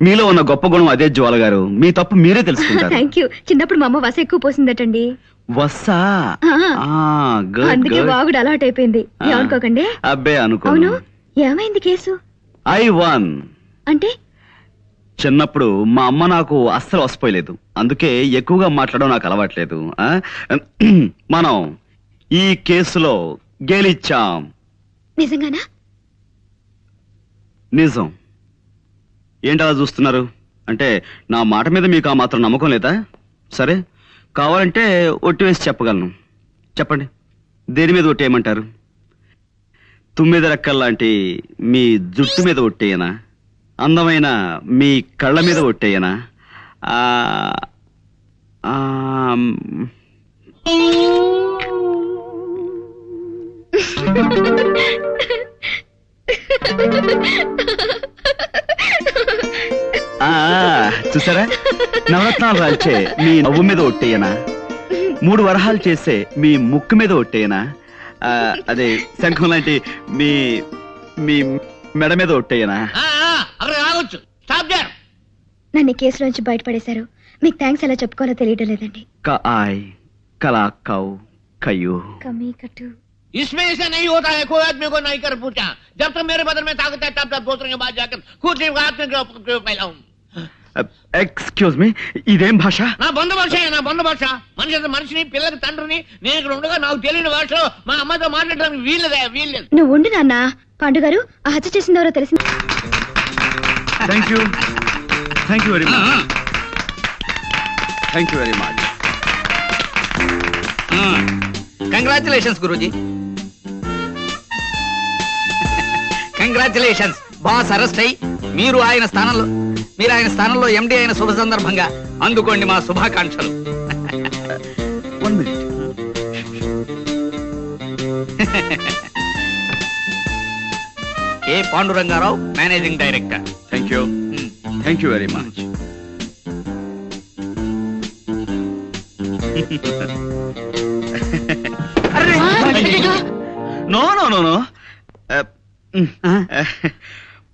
మీలో ఉన్న గొప్ప గుణం అదే జ్వాల గారు. మీ తప్పు మీరే తెలుసుకుంటారు. Thank you. చిన్నప్పుడు మా అమ్మ వస ఎక్కువ పోసిందటండి. వస్సా? అందుకే బాగుడు అలవాటు అయిపోయింది. ఏమనుకోకండి. అబ్బే అనుకో. అవును, ఏమైంది కేసు? ఐ వన్ అంటే చిన్నప్పుడు మా అమ్మ నాకు అస్సలు వసిపోయలేదు. అందుకే ఎక్కువగా మాట్లాడడం నాకు అలవాట్లేదు. మనం ఈ కేసులో గెలిచాం. నిజంగానా? నిజం. ఏంటలా చూస్తున్నారు? అంటే నా మాట మీద మీకు ఆ మాత్రం నమ్మకం లేదా? సరే, కావాలంటే ఒట్టి వేసి చెప్పగలను. చెప్పండి, దేని మీద ఒట్టేయమంటారు? తుమ్మిద రెక్కల్లాంటి మీ జుట్టు మీద ఒట్టేయనా? అందమైన మీ కళ్ళ మీద ఒట్టేయనా? చూసారా, నవరత్నాలు రాల్చే మీ నవ్వు మీద ఒట్టేయనా? 3 వరహాలు చేసే మీ ముక్కు మీద ఒట్టేయనా? అదే శంఖం లాంటి మీ మీ మెడ మీద ఒట్టేయనా? నన్ను కేసు నుంచి బయటపడేశారు. మీకు థ్యాంక్స్ ఎలా చెప్పుకోవాలో తెలియడం లేదండి. इसमें ऐसा नहीं होता है, कोई आदमी को नहीं कर पूछा. जब तक मेरे बदन में ताकत है तब तक दूसरे के बाद जाकर खुद फैलाऊं. ఎక్స్క్యూజ్ మీ, ఇదేం భాష? నా బంధు భాష, నా బంధు భాష. మనిషిని పిల్లకి తండ్రిని నేను ఇక్కడ ఉండగా నాకు తెలియని భాషలో మా అమ్మతో మాట్లాడడానికి వీల్లేదు. నువ్వు ఉండు నాన్న. పాండు గారు, ఆ హత్య చేసింది ఎవరో తెలిసింది. Thank you very much. Thank you very much. Congratulations Guruji. Congratulations. Boss arrest అయ్యి మీరు ఆయన స్థానంలో ఎండి అయిన శుభ సందర్భంగా అందుకోండి మా శుభాకాంక్షలు. 1 minute. A Pandurangarao, managing director. Thank you very much. No no no no.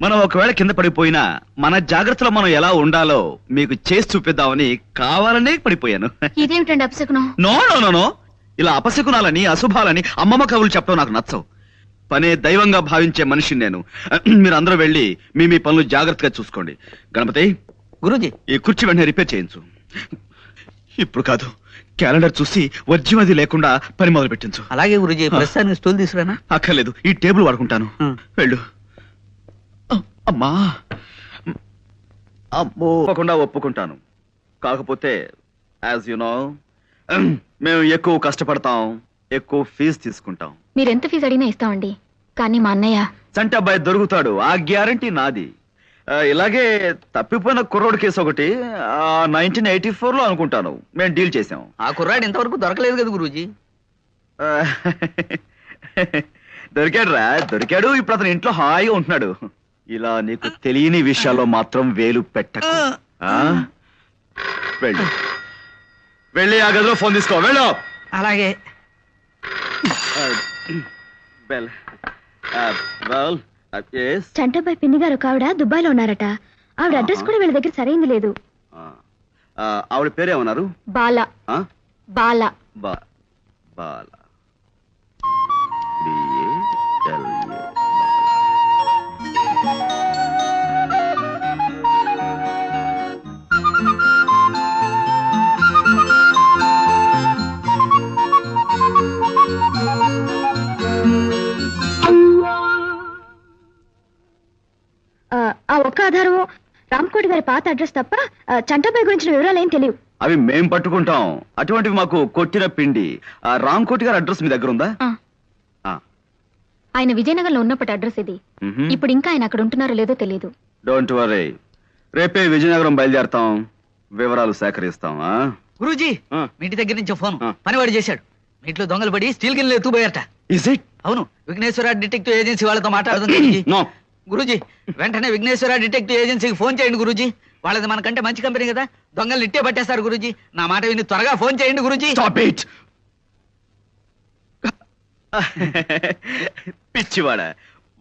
మనం ఒకవేళ కింద పడిపోయినా మన జాగ్రత్తలో మనం ఎలా ఉండాలో మీకు చేసి చూపిద్దామని కావాలనే పడిపోయాను. ఇదేమిటండి అపశకునం? No no no no. ఇలా అపశకునాలని అశుభాలని అమ్మమ్మ కవులు చెప్పడం నాకు నచ్చవు. పనే దైవంగా భావించే మనిషిని నేను. మీరు అందరూ వెళ్ళి మీ పనులు జాగ్రత్తగా చూసుకోండి. గణపతి, గురూజీ ఈ కుర్చీ వెంటనే రిపేర్ చేయించు. ఇప్పుడు కాదు, క్యాలెండర్ చూసి వర్జ్యం అది లేకుండా పని మొదలు పెట్టించు. అలాగే గురూజీ. ప్రస్తుతానికి స్టూల్ తీసుకురానా? అక్కర్లేదు, ఈ టేబుల్ వాడుకుంటాను. వెళ్ళు. అమ్మా, అమ్మో, తప్పకుండా ఒప్పుకుంటాను. కాకపోతే యాజ్ యు నో, మేము ఎక్కువ కష్టపడతాం, ఎక్కువ ఫీజు తీసుకుంటాం. మీరెంత ఫీజు అడిగినా ఇస్తామండి. కానీ మా అన్నయ్య చంటి అబ్బాయి దొరుకుతాడు, ఆ గ్యారంటీ నాది. ఇలాగే తప్పిపోయిన కుర్రోడు కేసు ఒకటి 1984లో అనుకుంటాను మేము డీల్ చేసాం. ఆ కుర్రాడు ఇంతవరకు దొరకలేదు కదా గురూజీ. దొరికాడు. ఇప్పుడు అతను ఇంట్లో హాయిగా ఉంటున్నాడు. ఇలా నీకు తెలియని విషయాల్లో మాత్రం వేలు పెట్టకు. వెళ్ళి ఆ గదిలో ఫోన్ తీసుకో. వెళ్ళు. అలాగే. చంటబ్బాయి పిన్ని గారు ఒక ఆవిడ దుబాయ్లో ఉన్నారట. ఆవిడ అడ్రస్ కూడా వీళ్ళ దగ్గర సరైంది లేదు. ఆవిడ పేరేమన్నారు? బాల. ఆ? బాల. బాల. ఆ ఒక్క ఆధారం రామ్కోటి గారి పాత అడ్రస్ తప్ప చంటబ్బాయి గురించిన వివరాలు ఏం తెలియవు. అవి మేం పట్టుకుంటాం. అటువంటివి మాకు కొట్టిన పిండి. ఆ రామ్కోటి గారి అడ్రస్ మీ దగ్గర ఉందా? ఆయన విజయనగరంలో ఉన్నప్పటి అడ్రస్ ఇది. ఇప్పుడు ఇంకా ఆయన అక్కడ ఉంటున్నారో లేదో తెలియదు. డోంట్ వరీ, రేపే విజయనగరం బయలుదేరతాం, వివరాలు సేకరిస్తాం. గురూజీ, మీ ఇంటి దగ్గర నుంచి ఫోన్. పనివాడు చేశాడు. మీ ఇంట్లో దొంగలు పడి స్టీల్ గిన్నెలు ఎత్తుపోయారట. Is it? అవును. విఘ్నేశ్వర డిటెక్టివ్ ఏజెన్సీ వాళ్ళతో మాట్లాడుతుంది. నో గురూజీ, వెంటనే విఘ్నేశ్వర డిటెక్టివ్ ఏజెన్సీకి ఫోన్ చేయండి గురూజీ. వాళ్ళది మనకంటే మంచి కంపెనీ కదా, దొంగలు ఇట్టే పట్టేస్తారు గురూజీ. నా మాట విని త్వరగా ఫోన్ చేయండి గురూజీ. Stop it. పిచ్చివాడ,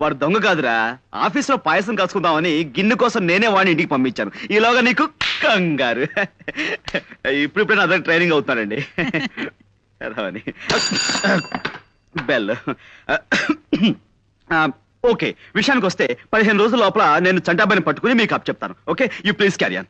వాడు దొంగ కాదురా. ఆఫీస్ లో పాయసం కాసుకుందామని గిన్నె కోసం నేనే వాడిని ఇంటికి పంపించాను. ఈలోగా నీకు కంగారు. ఇప్పుడు నా దగ్గర ట్రైనింగ్ అవుతున్నానండి. బెల్. ఓకే, విషయానికి వస్తే 15 రోజుల లోపల నేను చంటాబాయిని పట్టుకుని మీకు అప్ చెప్తాను. Okay, you please carry on.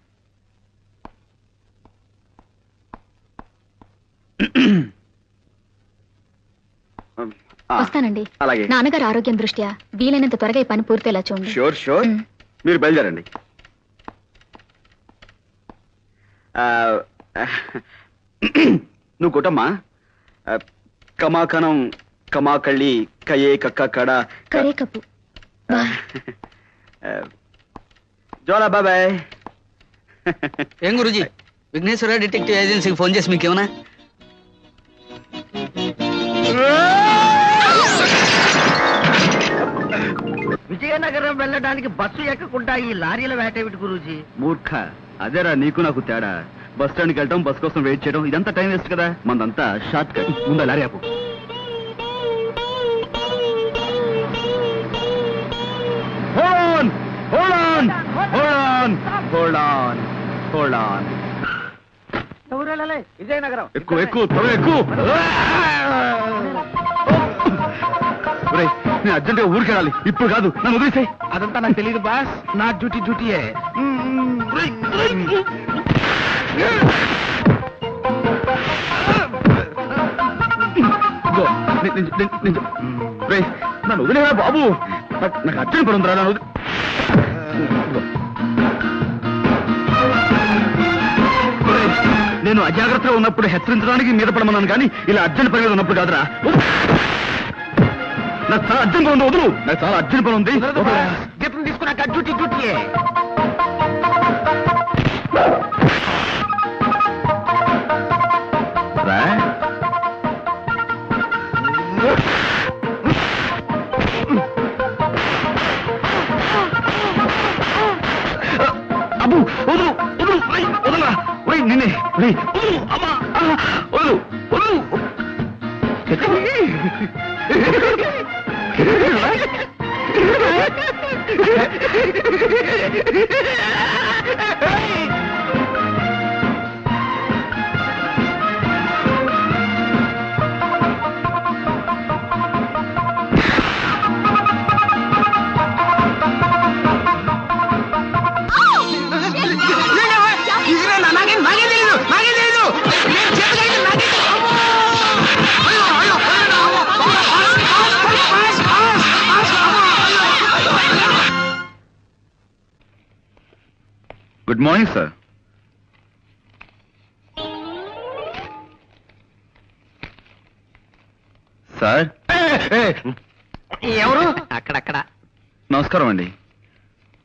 వస్తానండి. అలాగే. నాన్నగారు ఆరోగ్యం దృష్ట్యా వీలైనంత త్వరగా ఈ పని పూర్తేలా చూడండి. Sure sure. మీరు బయలుదేరండి. నువ్వు కొట్టమ్మా. కమాకణం కమాకళ్ళి కయే కక్క కడ కరే కప్పు. జోలా బాబాయ్. ఏం గురూజీ, విఘ్నేశ్వర డిటెక్టివ్ ఏజెన్సీకి ఫోన్ చేసి మీకేమన్నా? విజయనగరం వెళ్ళడానికి బస్సు ఎక్కకుండా ఈ లారీల వేటేమిటి గురూజీ? మూర్ఖ, అదేరా నీకు నాకు తేడా. బస్ స్టాండ్కి వెళ్ళటం, బస్ కోసం వెయిట్ చేయడం, ఇదంతా టైం వేస్ట్ కదా. మందంతా షార్ట్ కట్. ముందా లారీ ఆపు. విజయనగరం ఎక్కువ ఎక్కువ త్వరగా ఎక్కువ. నేను అర్జెంటుగా ఊరికి వెళ్ళాలి. ఇప్పుడు కాదు, నన్ను వదిలేసాయి. అదంతా నాకు తెలియదు బాస్. నా డ్యూటీయే. నన్ను వదిలేరా బాబు. నాకు అర్జెంట్ పడుందిరా. నన్ను నేను అజాగ్రత్తగా ఉన్నప్పుడు హెచ్చరించడానికి మీద పడమన్నాను కానీ ఇలా అర్జెంట్ పని మీద ఉన్నప్పుడు కాదురా. నాకు చాలా అర్జెంట్ ఉంది, వదులు. నాకు చాలా అర్జెంట్ పని ఉంది. జీతం తీసుకున్నాక డ్యూటీ రా. అబ్బు వదులు వదులు వదలరా. నిన్నే వదులు. అమ్మా వదులు వదులు. Good morning sir. సార్ ఎవరు? అక్కడక్కడ నమస్కారం అండి.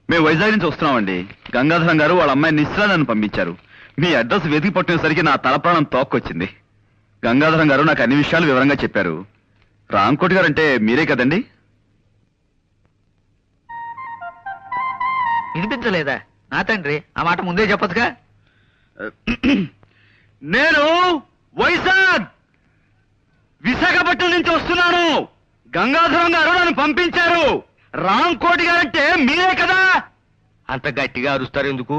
మేము వైజాగ్ నుంచి వస్తున్నామండి. గంగాధరం గారు వాళ్ళ అమ్మాయి నిశ్చల నన్ను పంపించారు. మీ అడ్రస్ వెతికి పట్టినసరికి నా తలప్రాణం తోక్కొచ్చింది. గంగాధరం గారు నాకు అన్ని విషయాలు వివరంగా చెప్పారు. రాంకోటి గారు అంటే మీరే కదండి? వినిపించలేదా? నా తండ్రి, ఆ మాట ముందే చెప్పొచ్చుగా. నేను వైజాగ్ విశాఖపట్నం నుంచి వస్తున్నాను. గంగాధరం గారు నన్ను పంపించారు. రాంకోటి గారు అంటే మీరే కదా? అంత గట్టిగా అరుస్తారు ఎందుకు?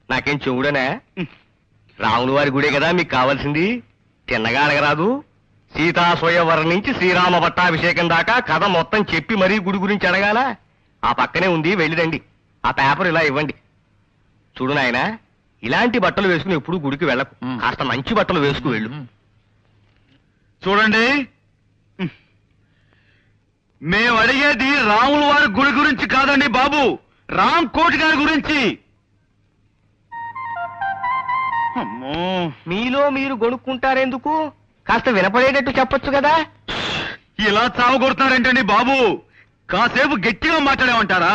నాకేం చెవుడనా? రాముని వారి గుడే కదా మీకు కావాల్సింది. తిన్నగా అడగరాదు. సీతా స్వయంవరం నుంచి శ్రీరామ పట్టాభిషేకం దాకా కథ మొత్తం చెప్పి మరీ గుడి గురించి అడగాల. ఆ పక్కనే ఉంది, వెళ్ళిరండి. ఆ పేపర్ ఇలా ఇవ్వండి. చూడు నాయనా, ఇలాంటి బట్టలు వేసుకుని ఎప్పుడు గుడికి వెళ్ళకు. కాస్త మంచి బట్టలు వేసుకు వెళ్ళు. చూడండి, మేము అడిగేది రాముల వారి గుడి గురించి కాదండి బాబు, రాంకోటి గారి గురించి. అమ్మో, మీలో మీరు గొనుక్కుంటారెందుకు? కాస్త వినపడేటట్టు చెప్పొచ్చు కదా. ఇలా చావగొడుతున్నారేంటండి బాబు? కాసేపు గట్టిగా మాట్లాడామంటారా?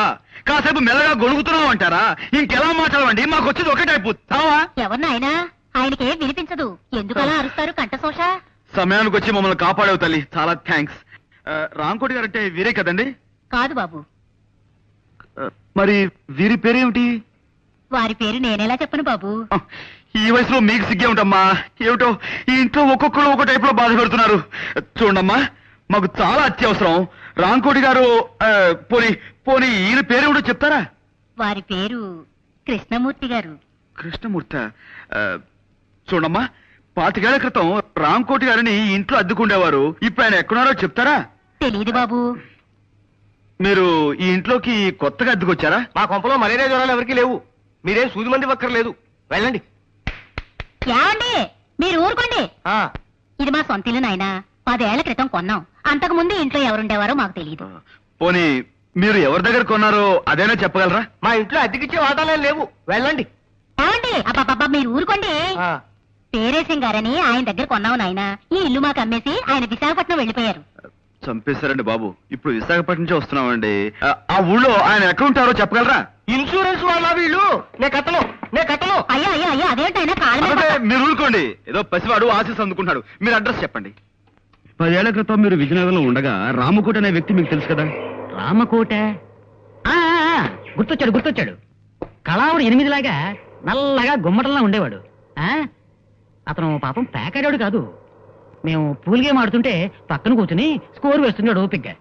కాసేపు మెల్లగా గొడుగుతున్నామంటారా? ఇంకెలా మాట్లాడమండి? మాకు వచ్చేది ఒకటే అయిపోతావా? ఎవరినైనా ఆయనకే వినిపించదు, ఎందుకలా అరుస్తారు కంఠశోష? సమయానికి వచ్చి మమ్మల్ని కాపాడేవు తల్లి, చాలా థ్యాంక్స్. రాంకోటి గారు అంటే వీరే కదండి? కాదు బాబు, మరి వీరి పేరేమిటి? వారి పేరు నేనేలా చెప్పను బాబు. ఈ వయసులో మీకు సిగ్గే ఉంటామ్మా. ఏమిటో ఈ ఇంట్లో ఒక్కొక్కరు ఒక టైప్ లో బాధ పెడుతున్నారు. చూడమ్మా, మాకు చాలా అత్యవసరం. రాంకోటి గారు పోనీ పోనీ ఈయన పేరేమిటో చెప్తారా? వారి పేరు కృష్ణమూర్తి గారు. కృష్ణమూర్తి. చూడమ్మా, 25 ఏళ్ల క్రితం రాంకోటి గారిని ఈ ఇంట్లో అద్దెకుండేవారు. ఇప్పుడు ఆయన ఎక్కడున్నారో చెప్తారా? తెలీదు బాబు. మీరు ఈ ఇంట్లోకి కొత్తగా అద్దెకొచ్చారా? మా కొంపలో మలేరియా జ్వరాలు ఎవరికీ లేవు. మీరేం సూది మంది ఒక్కర్లేదు. వెళ్ళండి. ఏమండి, మీరు ఊరుకోండి. ఇది మా సొంత ఇల్లు నాయనా. 10 ఏళ్ల క్రితం కొన్నాం. అంతకు ముందు ఇంట్లో ఎవరుండేవారో మాకు తెలియదు. పోనీ మీరు ఎవరి దగ్గర కొన్నారో అదేనా చెప్పగలరా? మా ఇంట్లో అద్దెకిచ్చే వాటాలే లేవు. వెళ్ళండి. ఏమండి, అబ్బాబ్బా మీరు ఊరుకోండి. పేరేశం గారని ఆయన దగ్గర కొన్నావు నాయనా. ఈ ఇల్లు మాకు అమ్మేసి ఆయన విశాఖపట్నం వెళ్ళిపోయారు. చంపేశారండి బాబు. ఇప్పుడు విశాఖపట్నం నుంచి వస్తున్నామండి. ఆ ఊళ్ళో ఆయన ఎక్కడ ఉంటారో చెప్పగలరా? ఇన్సూరెన్స్ వాళ్ళ వీళ్ళు. నే కట్టను. అయ్యా అయ్యా అయ్యా, అదేంటైనా కాళ్ళ మీద అంటే మీరు ఊరుకోండి. ఏదో పసివాడు ఆశీస్ అందుకుంటాడు. మీరు అడ్రస్ చెప్పండి. 10 ఏళ్ల క్రితం మీరు విజయనగరంలో ఉండగా రామకోట అనే వ్యక్తి మీకు తెలుసు కదా? రామకోట గుర్తొచ్చాడు. కళావుడు 8 లాగా నల్లగా గుమ్మటంలా ఉండేవాడు. అతను పాపం పేకాడాడు కాదు. మేము పూల్ గేమ్ ఆడుతుంటే పక్కన కూర్చుని స్కోర్ వేస్తున్నాడు ఓపిగ్గా.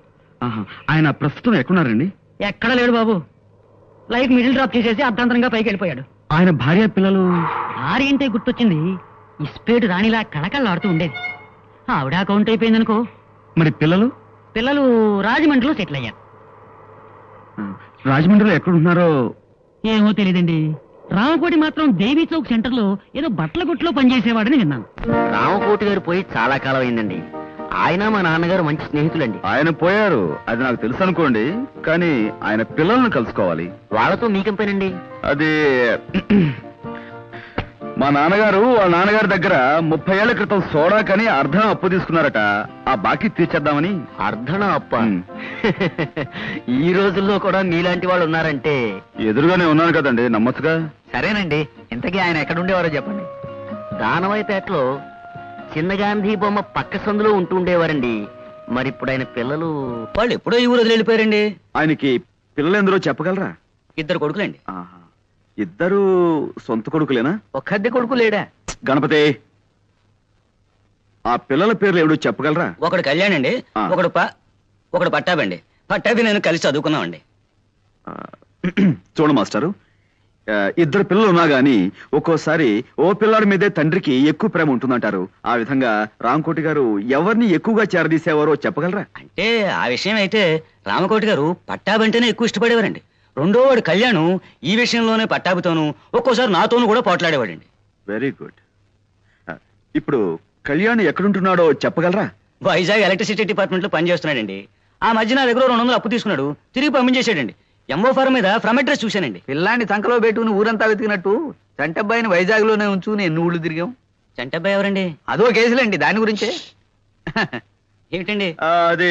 ఆయన ప్రస్తుతం ఎక్కడున్నారండి? ఎక్కడ లేడు బాబు. లైఫ్ మిడిల్ డ్రాప్ చేసేసి అర్ధాంతరంగా పైకి వెళ్ళిపోయాడు. ఆయన భార్య పిల్లలు? భార్య గుర్తొచ్చింది. ఇస్పేటు రాణిలా కళకళలాడుతూ ఉండేది. ఆవిడ అకౌంట్ అయిపోయిందనుకో. మరి పిల్లలు? పిల్లలు రాజమండ్రిలో సెటిల్ అయ్యారు. రాజమండ్రిలో ఎక్కడున్నారో ఏమో తెలియదండి. రామకోటి మాత్రం దేవీ చౌక్ సెంటర్ లో ఏదో బట్టల కొట్లో పనిచేసేవాడని విన్నాను. రామకోటి గారు పోయి చాలా కాలం అయిందండి. ఆయన మా నాన్నగారు మంచి స్నేహితులండి. ఆయన పోయారు, అది నాకు తెలుసు అనుకోండి. కానీ ఆయన పిల్లలను కలుసుకోవాలి. వాళ్ళతో మీకేం పనండి? అది మా నాన్నగారు వాళ్ళ నాన్నగారి దగ్గర 30 ఏళ్ల క్రితం సోడా కని అర్ధం అప్పు తీసుకున్నారట. ఆ బాకీ తీర్చేద్దామని. అర్ధన అప్ప ఈ రోజుల్లో కూడా మీలాంటి వాళ్ళు ఉన్నారంటే. ఎదురుగానే ఉన్నాను కదండి, నమ్మచ్చుగా. సరేనండి, ఇంతకీ ఆయన ఎక్కడుండేవారో చెప్పండి. దానవైపేటలో చిన్న గాంధీ బొమ్మ పక్క సందులో ఉంటుండేవారండి. మరి ఇప్పుడు ఆయన పిల్లలు వాళ్ళు ఎప్పుడో ఈ ఊరు వదిలి వెళ్ళిపోయారండి. ఆయనకి పిల్లలెందరో చెప్పగలరా? 2 కొడుకులండి. ఆహా. ఇద్దరు సొంత కొడుకులేనా? ఒక్కద్దె కొడుకు లేడా? గణపతి, ఆ పిల్లల పేర్లు ఏమిటో చెప్పగలరా? ఒకడు కళ్యాణ్ అండి, ఆ. ఒకడు పట్టాబండి. పట్టాభి నేను కలిసి చదువుకున్నామండి. చూడు మాస్టారు, ఇద్దరు పిల్లలు ఉన్నా గాని ఒక్కోసారి ఓ పిల్లాడి మీదే తండ్రికి ఎక్కువ ప్రేమ ఉంటుందంటారు. ఆ విధంగా రామకోటి గారు ఎవరిని ఎక్కువగా చేరదీసేవారో చెప్పగలరా? అంటే ఆ విషయం అయితే రామకోటి గారు పట్టాబంటేనే ఎక్కువ ఇష్టపడేవారండి. రెండో వాడు కళ్యాణ్ ఈ విషయంలోనే పట్టాభితోనూ ఒక్కోసారి నాతోనూ కూడా పోట్లాడేవాడండి. Very good. ఇప్పుడు కళ్యాణ్ ఎక్కడుంటున్నాడో చెప్పగలరా? వైజాగ్ ఎలక్ట్రిసిటీ డిపార్ట్మెంట్ లో పనిచేస్తున్నాడండి. ఆ మధ్య నా దగ్గర 200 అప్పు తీసుకున్నాడు, తిరిగి పంపించేసాడండి. ఎంఓ ఫారం మీద ఫ్రమ్ అడ్రస్ చూశానండి. పిల్లాన్ని సంకలో పెట్టుకుని ఊరంతా వెతికినట్టు చంటబ్బాయిని వైజాగ్ లోనే ఉంచుకుని ఎన్ని ఊళ్ళు తిరిగాం. చంటబ్బాయి ఎవరండి? అదో కేసులండి, దాని గురించే. ఏమిటండి అది?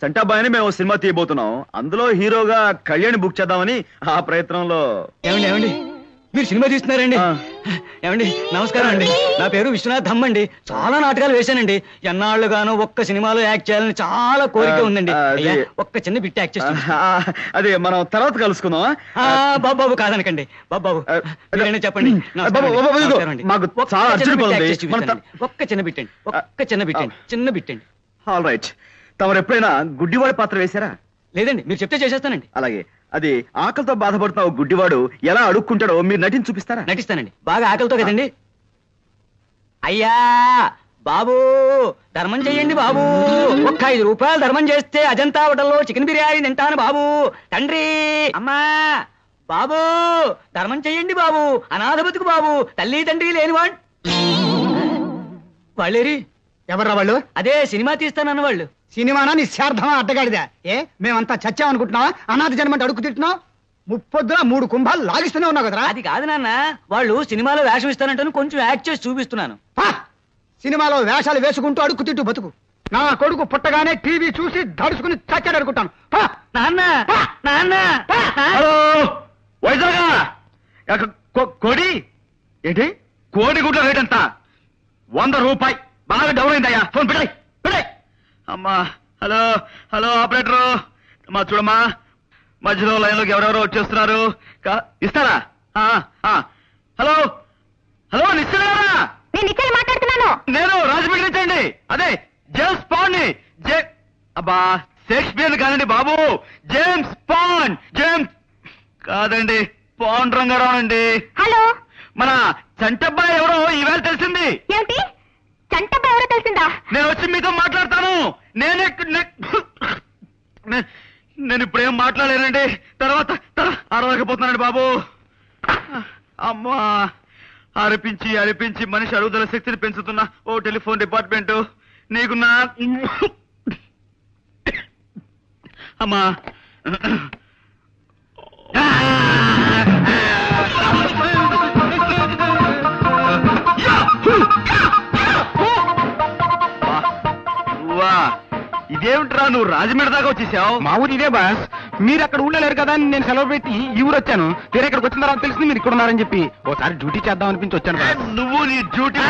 చంటాబాయని మేము సినిమా తీయబోతున్నాం. అందులో హీరోగా కళ్యాణ్ బుక్ చేద్దామని ఆ ప్రయత్నంలో. ఏమండి మీరు సినిమా తీస్తున్నారండి? ఆ. ఏమండి నమస్కారం అండి, నా పేరు విశ్వనాథ్ ధమ్ అండి. చాలా నాటకాలు వేశానండి. ఎన్నాళ్ళుగానో ఒక్క సినిమాలో యాక్ట్ చేయాలని చాలా కోరిక ఉందండి. అయ్యా, ఒక్క చిన్న బిట్ యాక్ట్ చేస్తాను. అదే మనం తర్వాత కలుసుకుందాం. బాబు కాదనకండి. బాబు మీరైనా చెప్పండి. నమస్కారం అండి. మాకు ఒక్క చాలా చిన్న అర్జెంట్ bit పని act ఉంది. చేసి చూపిస్తానండి. ఒక్క చిన్న బిట్టండి, ఒక్క చిన్న బిట్టండి, చిన్న బిట్టండి. All right. తమరు ఎప్పుడైనా గుడ్డివాడి పాత్ర వేశారా? లేదండి, మీరు చెప్తే చేసేస్తానండి. అలాగే. అది ఆకలితో బాధపడుతున్న ఓ గుడ్డివాడు ఎలా అడుక్కుంటాడో మీరు నటించి చూపిస్తారా? నటిస్తానండి. బాగా ఆకలితో కదండి. అయ్యా బాబు, ధర్మం చెయ్యండి బాబు. ఒక్క 5 రూపాయలు ధర్మం చేస్తే అజంతా హోటల్లో చికెన్ బిర్యానీ తింటాను బాబు. తండ్రి, అమ్మా, బాబు ధర్మం చెయ్యండి బాబు. అనాథ బతుకు బాబు, తల్లి తండ్రి లేనివాడు. వాళ్ళేరి? ఎవర్రా వాళ్ళు? అదే సినిమా తీస్తానన్న వాళ్ళు. సినిమానా నీ శార్థమా అడ్డగాడిదా? మేమంతా చచ్చామనుకుంటున్నావా? అనాథ జన్మంటే అడుగు తింటున్నావు. ముప్పొద్దున 3 కుంభాలు లాగిస్తూనే ఉన్నావు కదరా. అది కాదు నాన్న, వాళ్ళు సినిమాలో వేషం ఇస్తానంటాను, కొంచెం యాక్ట్ చేసి చూపిస్తున్నాను. సినిమాలో వేషాలు వేసుకుంటూ అడుక్కు తింటూ బతుకు. నా కొడుకు పుట్టగానే టీవీ చూసి దడుచుకుని చచ్చాడు అనుకుంటాను. నాన్న నాన్న హలో వైజాగా, కోడి ఏంటి? కోడి గుడ్ల రేట్ ఎంత? 100 రూపాయి. బాగా డౌన్ అయిందయ్యా. ఫోన్ పెట్టాయి పెట్టాయి. అమ్మా. హలో హలో ఆపరేటరు, మా చూడమ్మా, మధ్యలో లైన్లోకి ఎవరెవరో వచ్చేస్తున్నారు. ఇస్తారా? హలో హలో నిశ్చలేరా? నేను నిశ్చలు మాట్లాడుతున్నాను. నేను రాజమండ్రి నుంచి అండి. అదే జేమ్స్ పాండ్ ని. అబ్బా, షేక్స్పియర్ కాదండి బాబు, జేమ్స్ పాండ్. జేమ్స్ కాదండి, పాండ్ రంగారావు అండి. హలో, మన చంటబ్బాయి ఎవరో ఈవేళ తెలిసింది. ఏమిటి? చంటబ్బా ఎవరో తెలిసిందా? నేను వచ్చి మీతో మాట్లాడతాను. నేను ఇప్పుడేం మాట్లాడలేనండి. తర్వాత అరవకపోతున్నానండి బాబు. అమ్మా, అరిపించి అరిపించి మనిషి అరుగుదల శక్తిని పెంచుతున్న ఓ టెలిఫోన్ డిపార్ట్మెంట్ నీకు నా అమ్మా. ఇదేమిట్రా, నువ్వు రాజమండ్రి దాకా వచ్చేసావు? మా ఊరు ఇదే బాస్. మీరు అక్కడ ఊళ్ళలేరు కదా అని నేను సెలవు పెట్టి ఈ ఊరు వచ్చాను. తీరా ఇక్కడికి వచ్చిన తర్వాత తెలిసింది మీరు ఇక్కడ ఉన్నారని చెప్పి ఓసారి డ్యూటీ చేద్దాం అనిపించి వచ్చాను బాస్. నువ్వు నీ డ్యూటీ.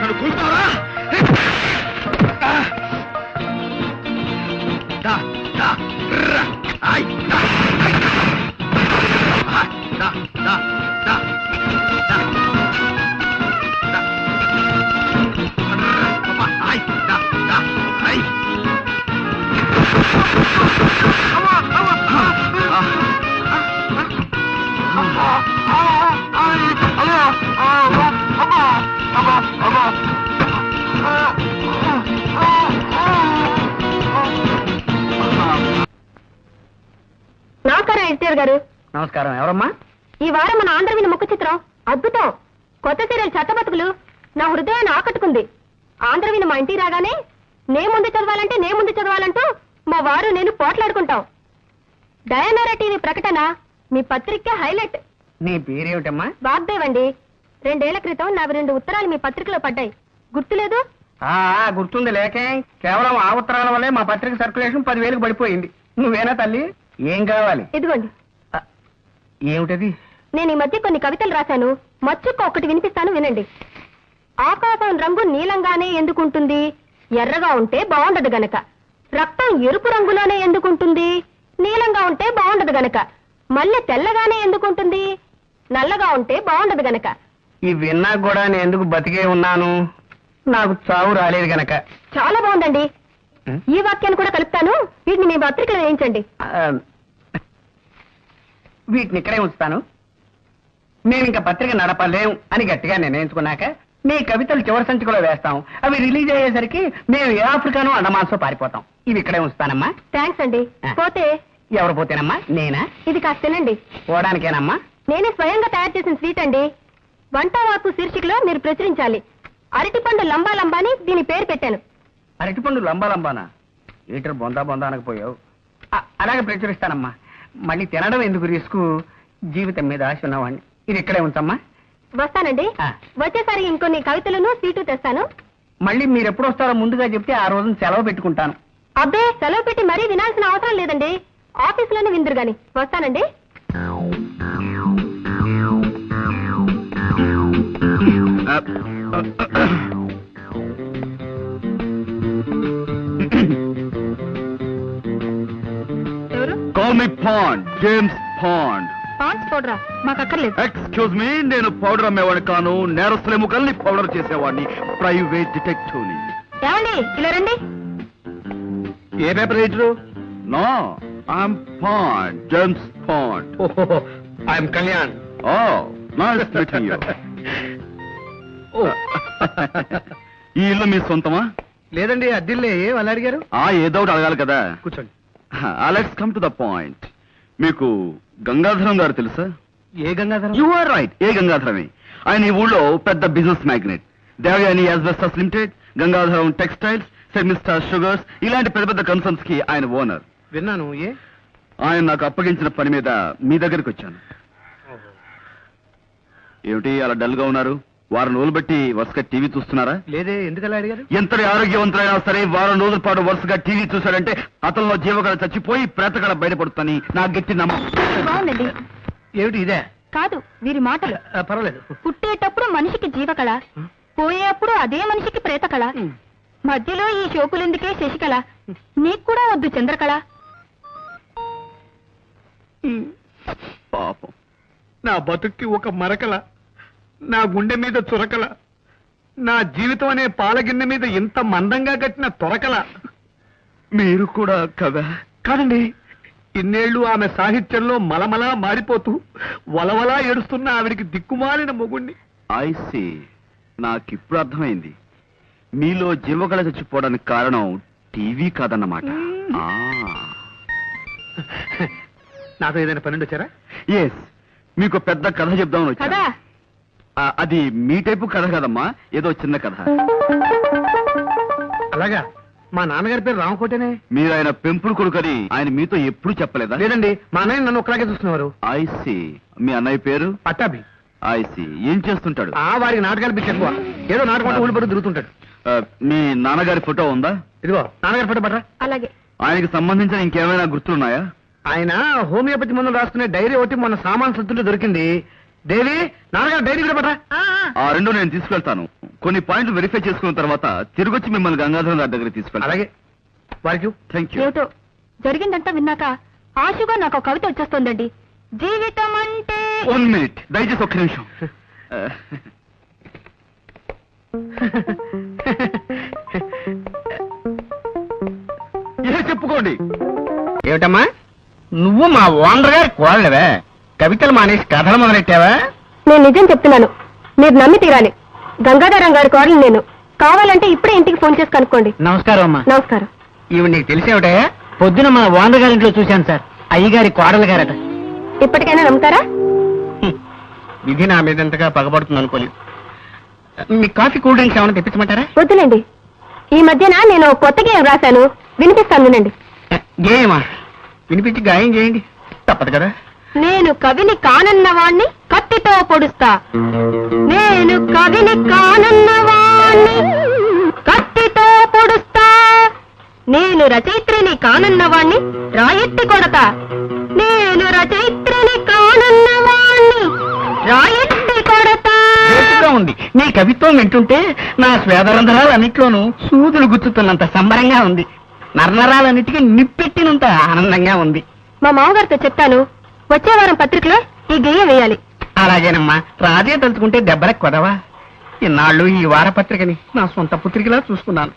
నన్ను కూర్చోరా? నమస్కారం ఎడిటర్ గారు. నమస్కారం. ఎవరమ్మా? ఈ వారం మన ఆంధ్రవిని ముఖ చిత్రం అద్భుతం. కొత్త సీరియల్ చెత్త బతుకులు నా హృదయాన్ని ఆకట్టుకుంది. ఆంధ్రవిని మా ఇంటికి రాగానే నే ముందు చదవాలంటూ మా వారు నేను పోట్లాడుకుంటాం. డయానారా టీవీ ప్రకటన మీ పత్రిక హైలైట్. నీ పేరేమిటమ్మా? వాగ్దేవ్ అండి. 2 ఏళ్ల క్రితం నావి 2 ఉత్తరాలు మీ పత్రికలో పడ్డాయి, గుర్తులేదు? గుర్తుంది లేకే. కేవలం ఆ ఉత్తరాల వల్లే మా పత్రిక సర్క్యులేషన్ 10,000కు పడిపోయింది. నువ్వేనా తల్లి? ఏం కావాలి? ఇదిగోండి. ఏమిటది? నేను ఈ మధ్య కొన్ని కవితలు రాశాను, మచ్చుక్క ఒకటి వినిపిస్తాను, వినండి. ఆకాశం రంగు నీలంగానే ఎందుకుంటుంది? ఎర్రగా ఉంటే బాగుండదు గనక. రక్తం ఎరుపు రంగులోనే ఎందుకుంటుంది? నీలంగా ఉంటే బాగుండదు గనక. మల్లె తెల్లగానే ఎందుకుంటుంది? నల్లగా ఉంటే బాగుండదు గనక. ఈ విన్నా కూడా నేను ఎందుకు బతికే ఉన్నాను? నాకు చావు రాలేదు గనక. చాలా బాగుందండి. ఈ వాక్యాన్ని కూడా కలుపుతాను, వీటిని మీ పత్రికలో వేయించండి. వీటిని ఇక్కడే ఉంచుతాను. మేము ఇంకా పత్రిక నడపలేం అని గట్టిగా నిర్ణయించుకున్నాక మీ కవితలు చివరి సంచికలో వేస్తాం. అవి రిలీజ్ అయ్యేసరికి మేము ఏ ఆఫ్రికానో అండమాన్సో పారిపోతాం. ఇవి ఇక్కడే ఉంచుతానమ్మా. థ్యాంక్స్ అండి. పోతే ఎవరు పోతేనమ్మా? నేనా? ఇది కాస్త తినండి. పోవడానికేనమ్మా? నేనే స్వయంగా తయారు చేసిన స్వీట్ అండి. వంట వార్పు శీర్షికలో మీరు ప్రచురించాలి. అరటిపండు లంబా లంబాని దీని పేరు పెట్టాను. అరటిపండు లంబా లంబానా? లీటర్ బొందా బొందా అనకపోయావు. అలాగే ప్రచురిస్తానమ్మా. మళ్ళీ తినడం ఎందుకు రిస్క్? జీవితం మీద ఆశ ఉన్నవాడిని. ఇది ఇక్కడే ఉంచమ్మా. వస్తానండి. వచ్చేసరి ఇంకొన్ని కవితలను స్వీటు తెస్తాను. మళ్ళీ మీరు ఎప్పుడు వస్తారో ముందుగా చెప్తే ఆ రోజున సెలవు పెట్టుకుంటాను. అబ్బే, సెలవు పెట్టి మరీ వినాల్సిన అవసరం లేదండి. ఆఫీసులోనే విందురు గాని. వస్తానండి. ఎవరు? Call me pond, James Bond. Pond's పౌడరా? మాకు అక్కర్లేదు. ఎక్స్క్యూజ్ మీ, నేను పౌడర్ అమ్మేవాడిని కాను. నేరస్తులేము కలిసి పౌడర్ చేసేవాడిని. ప్రైవేట్ డిటెక్టివ్ని. ఏమండి, ఇలా రండి. ఏ paper writer? No, I'm Bond, James Bond. I'm Kalyan. Oh, nice meeting you. ఈ ఇల్లు మీ సొంతమా? లేదండి, అద్దిల్లే. ఏం అడిగారు? ఏదో ఒకటి అడగాలి కదా. కూర్చోండి. Let's come to the point. మీకు గంగాధరం గారు తెలుసా? ఏ గంగాధరం? యు ఆర్ రైట్, ఏ గంగాధరమే. ఆయన ఈ ఊళ్ళో పెద్ద business magnate. Devayani asbestos limited, Gangadharam textiles, సెమిస్టార్ షుగర్స్, ఇలాంటి పెద్ద పెద్ద కన్సర్న్స్ కి ఆయన ఓనర్. విన్నాను. ఆయన నాకు అప్పగించిన పని మీద మీ దగ్గరికి వచ్చాను. ఏమిటి అలా డల్ గా ఉన్నారు? వారం రోజులు బట్టి వరుసగా టీవీ చూస్తున్నారా? లేదే, ఎందుకలా అడిగారు? ఎంతటి ఆరోగ్యవంతులైనా సరే వారం రోజుల పాటు వరుసగా టీవీ చూశాడంటే అతనిలో జీవకళ చచ్చిపోయి ప్రేతకళ బయటపడుతుందని నా గట్టి నమ్మకం. బాగుందండి. ఏమిటి ఇదే? కాదు, వీరి మాటలు. పర్వాలేదు. పుట్టేటప్పుడు మనిషికి జీవకళ, పోయేప్పుడు అదే మనిషికి ప్రేతకళ, మధ్యలో ఈ షోకులెందుకే శశికళ, నీకు కూడా వద్దు చంద్రకళ. పాపం, నా బతుక్కి ఒక మరకల, నా గుండె మీద చురకల, నా జీవితం అనే పాలగిన్నె మీద ఇంత మందంగా కట్టిన తొరకల. మీరు కూడా కదా? కాదండి, ఇన్నేళ్లు ఆమె సాహిత్యంలో మలమలా మారిపోతూ వలవలా ఏడుస్తున్న ఆవిడికి దిక్కుమాలిన మొగుణ్ణి. ఐ సీ, నాకిప్పుడు అర్థమైంది. మీలో జీవకళ చచ్చిపోవడానికి కారణం టీవీ కాదన్నమాట. నాతో ఏదైనా పన్నెండు వచ్చారా? ఎస్, మీకు పెద్ద కథ చెప్దామని వచ్చా. కదా అది మీ టైపు కథ కదమ్మా, ఏదో చిన్న కథ. అలాగా? మా నాన్నగారి పేరు రామకోటేనే. మీరు ఆయన పెంపుడు కొడుకని ఆయన మీతో ఎప్పుడు చెప్పలేదా? లేదండి, మా అన్నయ్య నన్ను ఒకలాగే చూస్తున్నారు. I see. మీ అన్నయ్య పేరు? పట్టాభి. I see. ఏం చేస్తుంటాడు? వారికి నాటకాలు పిచ్చి ఎక్కువ. ఏదో నాటకం ఊళ్ళు పడి తిరుగుతుంటాడు. మీ నాన్నగారి ఫోటో ఉందా? ఇదిగో నాన్నగారి ఫోటో పట్రా. అలాగే. ఆయనకి సంబంధించిన ఇంకేమైనా గుర్తులున్నాయా? ఆయన హోమియోపతి మందులు రాసుకునే డైరీ ఒకటి మొన్న సామాన్ సత్తుంటే దొరికింది. దేవి, నాన్నగారు డైరీ కూడా పట్రా. ఆ రెండు నేను తీసుకెళ్తాను. కొన్ని పాయింట్లు వెరిఫై చేసుకున్న తర్వాత తిరిగొచ్చి మిమ్మల్ని గంగాధరం గారి దగ్గర తీసుకెళ్తాను. అలాగే. వారికి థ్యాంక్ యూ. ఏమిటో జరిగిందంతా విన్నాక ఆశగా నాకు ఒక కవిత వచ్చేస్తోందండి. జీవితం అంటే 1 మినిట్, దయచేసి ఒక్క నిమిషం. చెప్పుకోండి. ఏమిటమ్మా, నువ్వు మా ఓనర్ గారి కోడలివే? కవితలు మానేసి కథలు మొదలెట్టావా? నేను నిజం చెప్తున్నాను, మీరు నమ్మి తీరాలి. గంగాధరం గారి కోడలు నేను. కావాలంటే ఇప్పుడే ఇంటికి ఫోన్ చేసి కనుక్కోండి. నమస్కారం అమ్మా. నమస్కారం. ఇవి నీకు తెలిసేవిటయా? పొద్దున మా ఓనర్ గారింట్లో చూశాను సార్. అయ్యగారి కోడలు గారట. ఇప్పటికైనా నమ్ముతారా? విధి నా మీద ఎంతగా పగబడుతుంది అనుకోలేదు. మీ కాఫీ కూల్ డ్రింక్స్ ఏమైనా తెప్పించమంటారా? వద్దులేండి, ఈ మధ్యన నేను కొత్త గేయం రాశాను, వినిపిస్తాను వినండి. గేయమా? వినిపించి గాయం చేయండి, తప్పదు కదా. నేను కవిని కానన్నవాణ్ణి కత్తితో పొడుస్తా, నేను కవిని కానన్నవాణ్ణి కత్తితో పొడుస్తా, నేను రచయిత్రిని కానన్నవాణ్ణి రాయెత్తి కొడతా, నేను రచయిత్రిని కానన్నవాణ్ణి రాయెత్తి కొడతా. గట్టిగా ఉంది. నీ కవిత్వం వింటుంటే నా స్వేదరంధ్రాలన్నిట్లోనూ సూదులు గుచ్చుతున్నంత సంబరంగా ఉంది, నరనరాలన్నిటికీ నిప్పెట్టినంత ఆనందంగా ఉంది. మా మామగారితో చెప్తాను, వచ్చే వారం పత్రికలో ఈ గేయం వేయాలి. అలాగేనమ్మా, రాజే తలుచుకుంటే దెబ్బలకు కొదవా. ఇన్నాళ్ళు ఈ వారపత్రికని నా సొంత పుత్రికలా చూసుకున్నాను,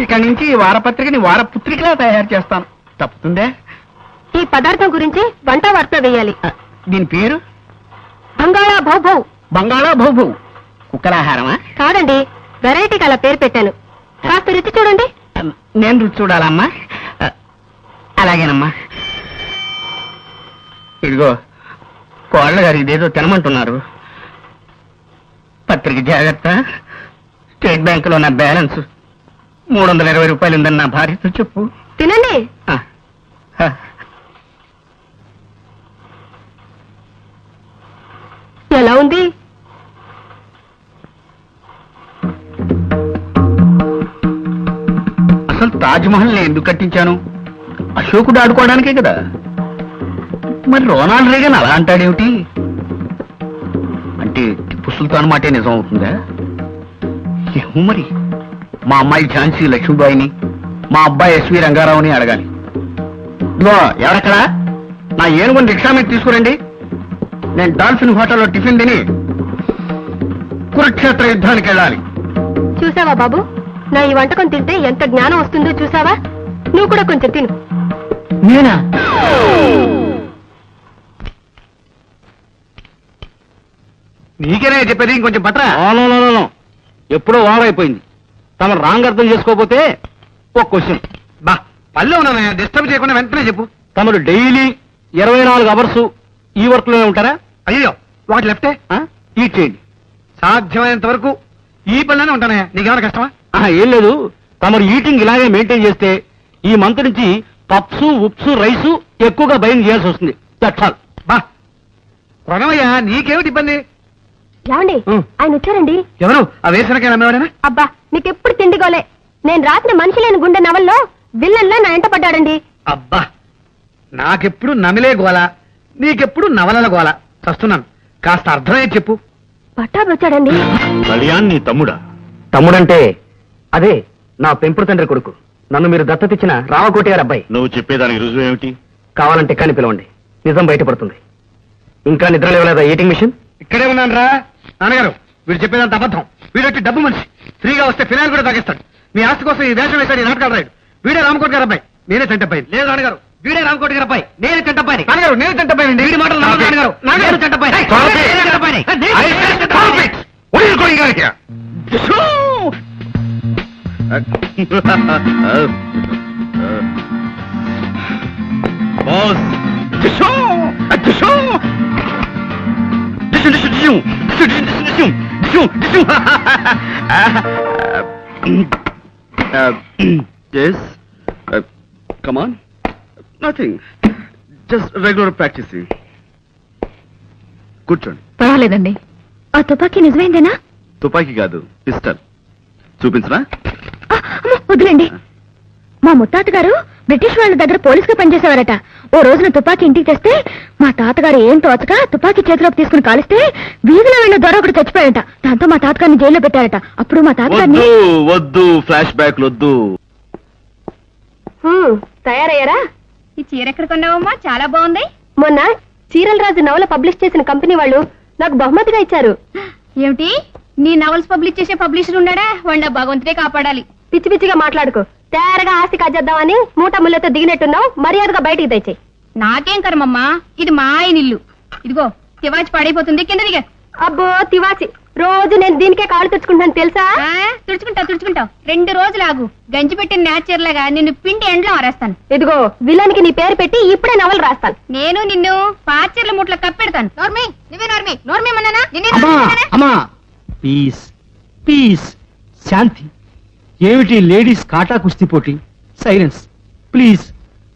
ఇక నుంచి ఈ వారపత్రికని వారపుత్రికలా తయారు చేస్తాను. తప్పుతుందే? ఈ పదార్థం గురించి వంట వార్త వేయాలి. దీని పేరు బంగాళా భౌభౌ. బంగాళా భౌభౌ. కుక్కలాహారమా? కాదండి, వెరైటీకి అలా పేరు పెట్టాను. కాస్త రుచి చూడండి. నేను రుచి చూడాలమ్మా? అలాగేనమ్మా. ఇదిగో కోళ్ళ గారు ఇదేదో తినమంటున్నారు. పత్రిక జాగ్రత్త. స్టేట్ బ్యాంకులో నా బ్యాలెన్స్ 320 రూపాయలు ఉందని నా భార్యతో చెప్పు. తినండి. ఎలా ఉంది? అసలు తాజ్మహల్ నేను ఎందుకు కట్టించాను? అశోకుడు ఆడుకోవడానికే కదా. మరి రొనాల్డ్ రేగన్ అలా అంటాడేమిటి? అంటే టిప్పు సుల్తాన్ మాటే నిజం అవుతుందా? ఏమో మరి. మా అమ్మాయి ఝాన్సీ లక్ష్మీబాయిని, మా అబ్బాయి ఎస్వి రంగారావుని అడగాలి. ఇదిగో ఎవరక్కడా? నా ఏనుగుని రిక్షా మీద తీసుకురండి. నేను డాల్ఫిన్ హోటల్లో టిఫిన్ తిని కురుక్షేత్ర యుద్ధానికి వెళ్ళాలి. చూసావా బాబు, నా ఈ వంటకం తింటే ఎంత జ్ఞానం వస్తుందో చూసావా? నువ్వు కూడా కొంచెం తిను. నేనా? నీకేనే చెప్పేది, ఇంకొంచెం పట్రా. ఎప్పుడో వారైపోయింది. తమ రాంగ్ అర్థం చేసుకోకపోతే ఒక క్వశ్చన్. బా పల్లె ఉన్నా డిస్టర్బ్ చేయకుండా వెంటనే చెప్పు. తమరు డైలీ 24 అవర్స్ ఈ వర్క్ లోనే ఉంటారా? అయ్యో ఒకటి లెఫ్టే. ఈట్ చేయండి. సాధ్యమైనంత వరకు ఈ పనిలోనే ఉంటానయ్యా. నీకేమైనా కష్టమా? ఏం లేదు, తమరు ఈటింగ్ ఇలాగే మెయింటైన్ చేస్తే ఈ మంత్ నుంచి పప్స్, ఉప్స్, రైసు ఎక్కువగా బయింగ్ చేయాల్సి వస్తుంది. దట్స్ బా ప్రణవయ్యా, నీకేమిటి ఇబ్బంది? ఏమండి, ఆయన వచ్చారండి. ఎవరు? ఆ వేసనకే నమ్మేవాడేనా? అబ్బా, నీకెప్పుడు తిండిగోలే. నేను రాసిన మనిషి లేని గుండె నవల్లో విల్లన్లా నా ఎంట పడ్డాడండి. అబ్బా, నాకెప్పుడు నమిలే గోల, నీకెప్పుడు నవలల గోల. చస్తున్నాను, కాస్త అర్థమయ్యే చెప్పు. పట్టాభి వచ్చాడండి. కళ్యాణ్ నీ తమ్ముడా? తమ్ముడంటే అదే నా పెంపుడు తండ్రి కొడుకు. నన్ను మీరు దత్తతిచ్చిన రామకోటి గారి అబ్బాయి. నువ్వు చెప్పేదానికి రుజువు ఏమిటి? కావాలంటే కానీ పిలవండి, నిజం బయటపడుతుంది. ఇంకా నిద్ర లేవలేదా ఈటింగ్ మిషన్? ఇక్కడే ఉన్నాను రా. నాన్నగారు, వీడు చెప్పేదంత అబద్ధం. వీడొచ్చి డబ్బు మనిషి, ఫ్రీగా వస్తే ఫినాయిల్ కూడా తాగిస్తాడు. మీ ఆస్తి కోసం ఈ వేషం వేశాడు ఈ నాటకాలు రాయుడు. వీడే రామకోటి గారి అబ్బాయి, నేనే చంటబ్బాయి. లేదు నాన్నగారు, వీడే రామకోటి గారి అబ్బాయి, నేనే చంటబ్బాయి. నాన్నగారు, నేను చంటబ్బాయి. వీడి మాటలు నాన్నగారు, నాన్నగారు Chantabbai. Yes. Come on. Nothing. Just regular practicing. కూర్చోండి. పర్వాలేదండి. ఆ తుపాకీ నిజమైందేనా? తుపాకీ కాదు, పిస్టల్. చూపించరా? వద్దులేండి. మా ముత్తాతగారు బ్రిటిష్ వాళ్ళ దగ్గర పోలీసుగా పనిచేసేవారట. ఓ రోజున తుపాకీ ఇంటికి తెస్తే మా తాతగారు ఏం తోచక తుపాకీ చేతిలోకి తీసుకుని కాలిస్తే వీధిలో వెళ్ళిన దొర ఒకటి చచ్చిపోయాడట. దాంతో మా తాతగారిని జైల్లో పెట్టారట. అప్పుడు మా తాతగారిని వద్దు ఫ్లాష్ బ్యాక్ వద్దు. తయారయ్యారా? ఈ చీర ఎక్కడ కొన్నావమ్మా? చాలా బాగుంది. మొన్న చీరల రాజు నవల పబ్లిష్ చేసిన కంపెనీ వాళ్ళు నాకు బహుమతిగా ఇచ్చారు. ఏమిటి, నీ నవల్స్ పబ్లిష్ చేసే పబ్లిషర్ ఉన్నాడా? వాడిని భగవంతుడే కాపాడాలి. పిచ్చి పిచ్చిగా మాట్లాడుకో. తయారుగా ఆస్తి కాజేద్దామని మూట ముళ్ళతో దిగినట్టున్నావు. మర్యాదగా బయటికి తెచ్చాయి. నాకేం కర్మమ్మా, ఇది మా ఆయన ఇల్లు. ఇదిగో తివాచి పాడైపోతుంది, కింద దిగా. అబ్బో తివాసి, రోజు నేను దీనికే కాళ్ళు తెచ్చుకుంటాను తెలుసా? తుడుచుకుంటావు 2 రోజులు ఆగు. గంజి పెట్టిన నేచర్ లాగా నిన్ను పిండి ఎండ్లో ఆరేస్తాను. ఇదిగో విలన్కి నీ పేరు పెట్టి ఇప్పుడే నవలు రాస్తాను. నేను నిన్ను పాచర్ల ముట్లో కప్పెడతాను. నోర్మి మన్నానా? అమ్మా ప్లీజ్ ప్లీజ్ శాంతి. ఏమిటి లేడీస్ కాటా కుస్తీ పోటీ? Silence please.